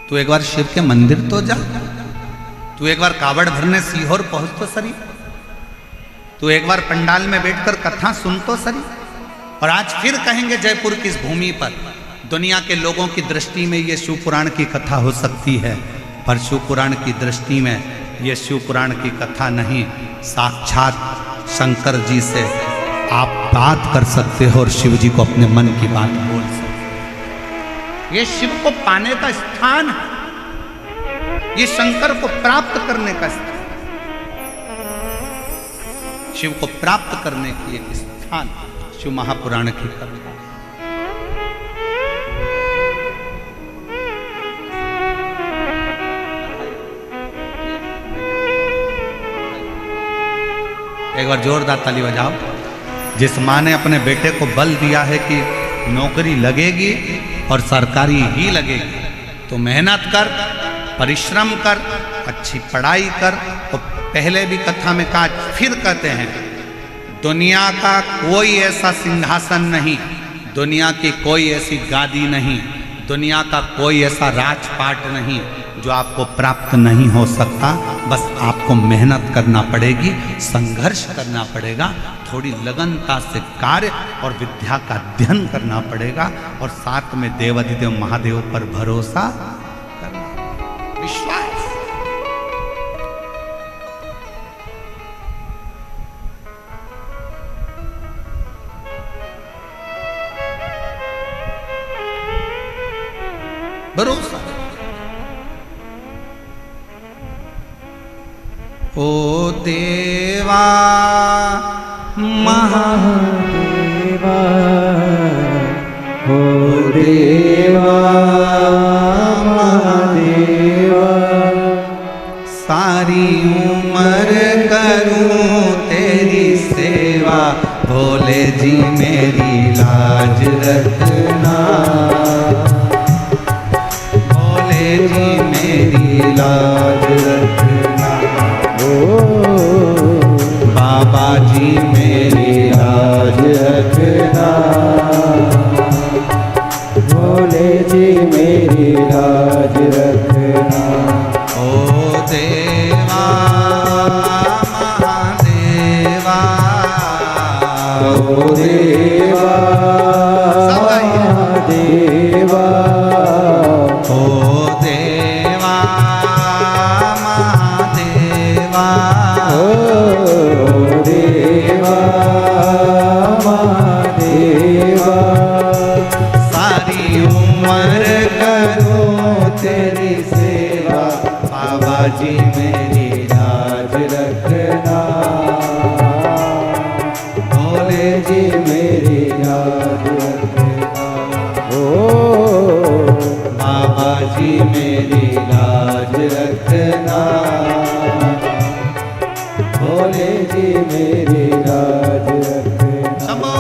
तू एक बार शिव के मंदिर तो जा, तू एक बार कावड़ भरने सीहोर पहुंच तो सरी, तू एक बार पंडाल में बैठकर कथा सुन तो सरी। और आज फिर कहेंगे जयपुर की इस भूमि पर दुनिया के लोगों की दृष्टि में ये शिव पुराण की कथा हो सकती है, पर शिव पुराण की दृष्टि में ये शिव पुराण की कथा नहीं, साक्षात शंकर जी से आप बात कर सकते हो और शिव जी को अपने मन की बात बोल सकते हो। ये शिव को पाने का स्थान है, ये शंकर को प्राप्त करने का स्थान, शिव को प्राप्त करने की एक स्थान शिव महापुराण की कथा। एक बार जोरदार ताली बजाओ। जिस माँ ने अपने बेटे को बल दिया है कि नौकरी लगेगी और सरकारी ही लगेगी, तो मेहनत कर, परिश्रम कर, अच्छी पढ़ाई कर। और पहले भी कथा में कहा, फिर कहते हैं, दुनिया का कोई ऐसा सिंहासन नहीं, दुनिया की कोई ऐसी गादी नहीं, दुनिया का कोई ऐसा राजपाट नहीं जो आपको प्राप्त नहीं हो सकता। बस आपको मेहनत करना पड़ेगी, संघर्ष करना पड़ेगा, थोड़ी लगनता से कार्य और विद्या का अध्ययन करना पड़ेगा, और साथ में देवाधिदेव महादेव पर भरोसा करना, विश्वास। भरोसा। ओ देवा महादेवा, ओ देवा महादेवा, सारी उम्र करूं तेरी सेवा, भोले जी मेरी लाज रखना, भोले जी मेरी लाज रखना। ओ बाबा जी मेरी लाज रखना, भोले जी मेरी लाज रखना। ओ देवा महादेवा, ओ देवा देवा, ओ देवा महादेवा, ओ देवा महादेवा। सारी उम्र करूं तेरी सेवा, बाबा जी मेरी लाज रखना, भोले जी मेरी लाज रखना। ओ बाबा जी मेरी लाज रखना, भोले जी मेरी लाज रखना। शंभो।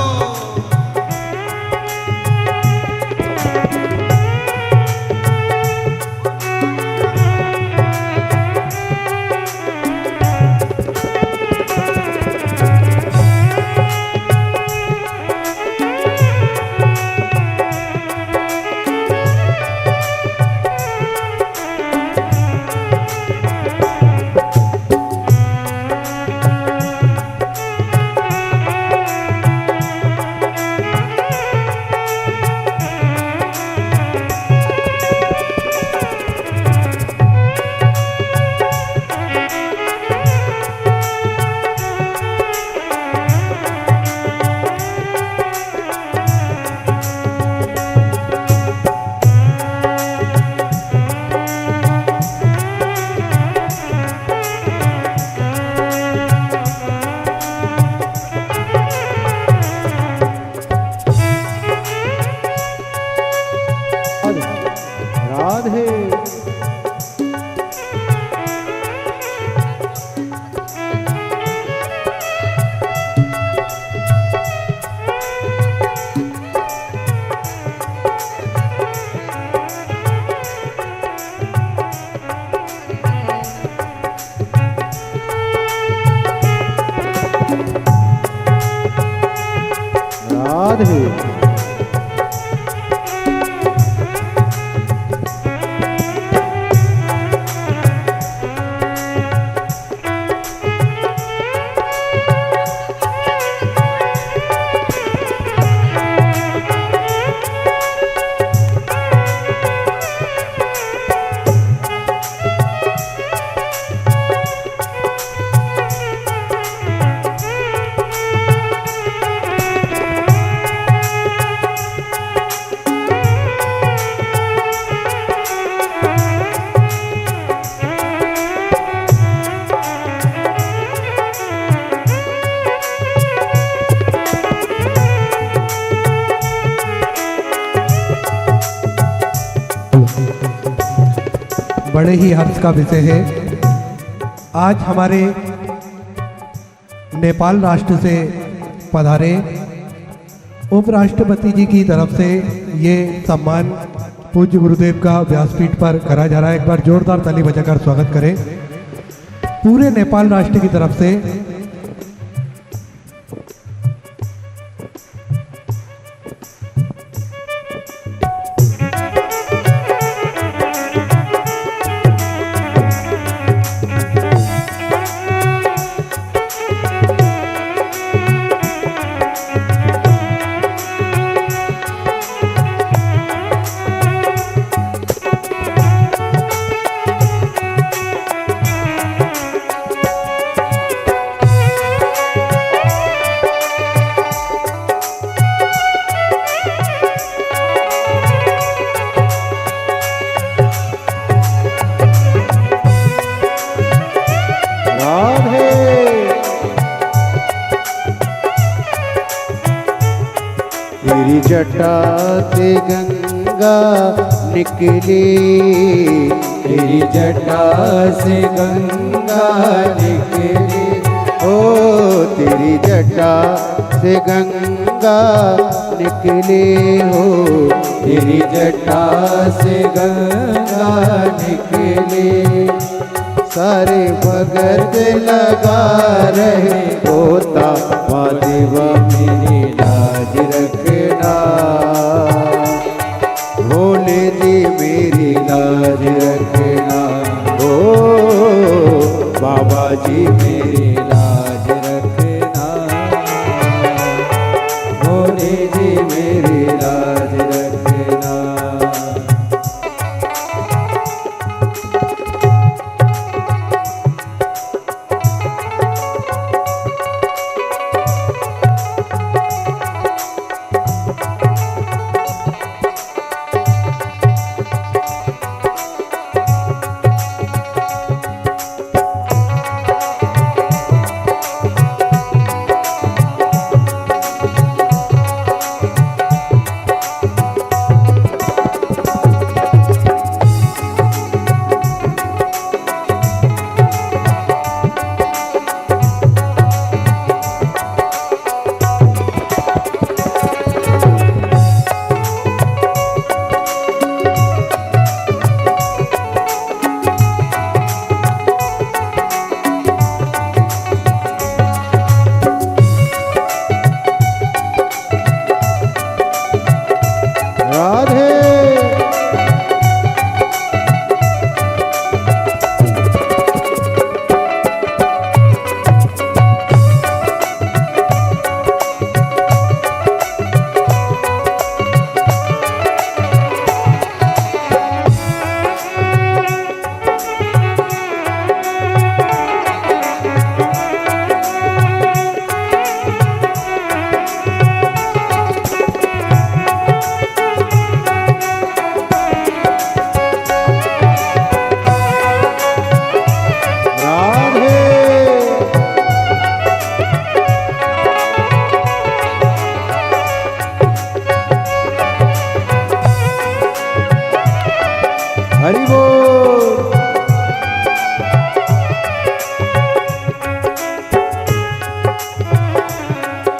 राधे राधे। बड़े ही हर्ष का विषय है। आज हमारे नेपाल राष्ट्र से पधारे उपराष्ट्रपति जी की तरफ से ये सम्मान पूज्य गुरुदेव का व्यासपीठ पर करा जा रहा है। एक बार जोरदार ताली बजाकर स्वागत करें पूरे नेपाल राष्ट्र की तरफ से। तेरी जटा से गंगा निकली, तेरी जटा से गंगा निकली, ओ तेरी जटा से गंगा निकली हो, तेरी जटा से गंगा निकली। सारे भगत लगा रहे गोता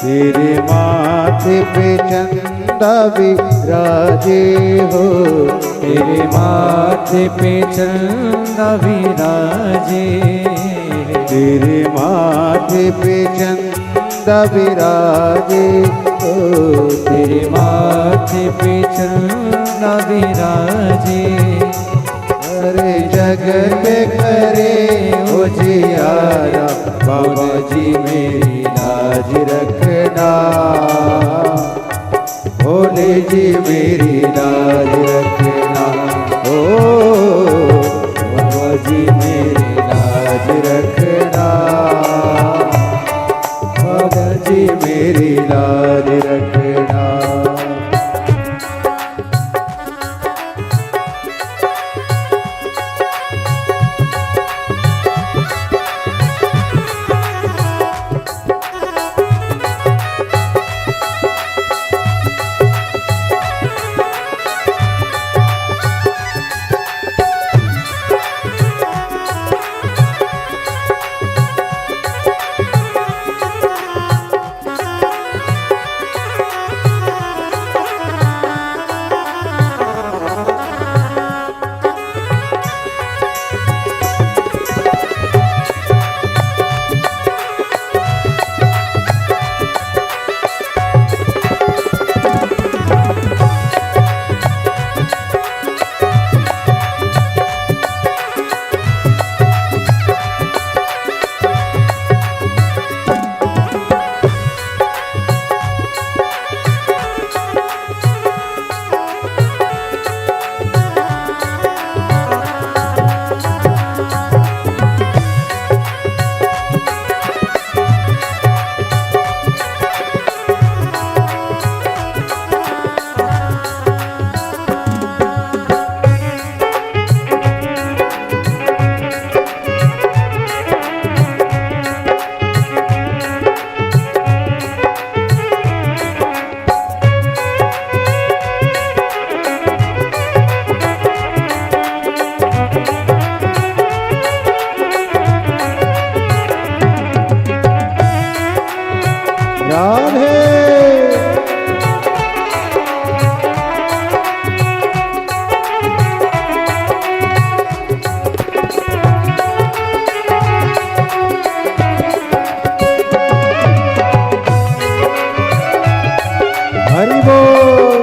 तेरे माथे पे चंदा विराजे हो, तेरे माथे पे चंदा विराजे, तेरे माथे पे चंदा विराजे हो, तेरे माथे पे चंदा विराजे। अरे जगत करे उजियारा, बाबा जी मेरी लाज रखना, भोले जी मेरी लाज रखना, ओ बाबा जी मेरी लाज रखना, बाबा जी मेरी लाज रखना। हरि बोल।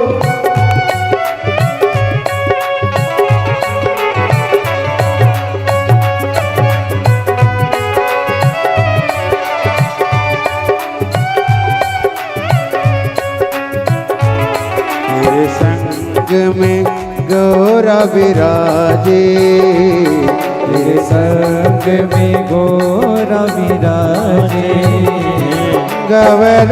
तेरे संग में गौरा विराजे, तेरे संग में गोरा विराजे, गवर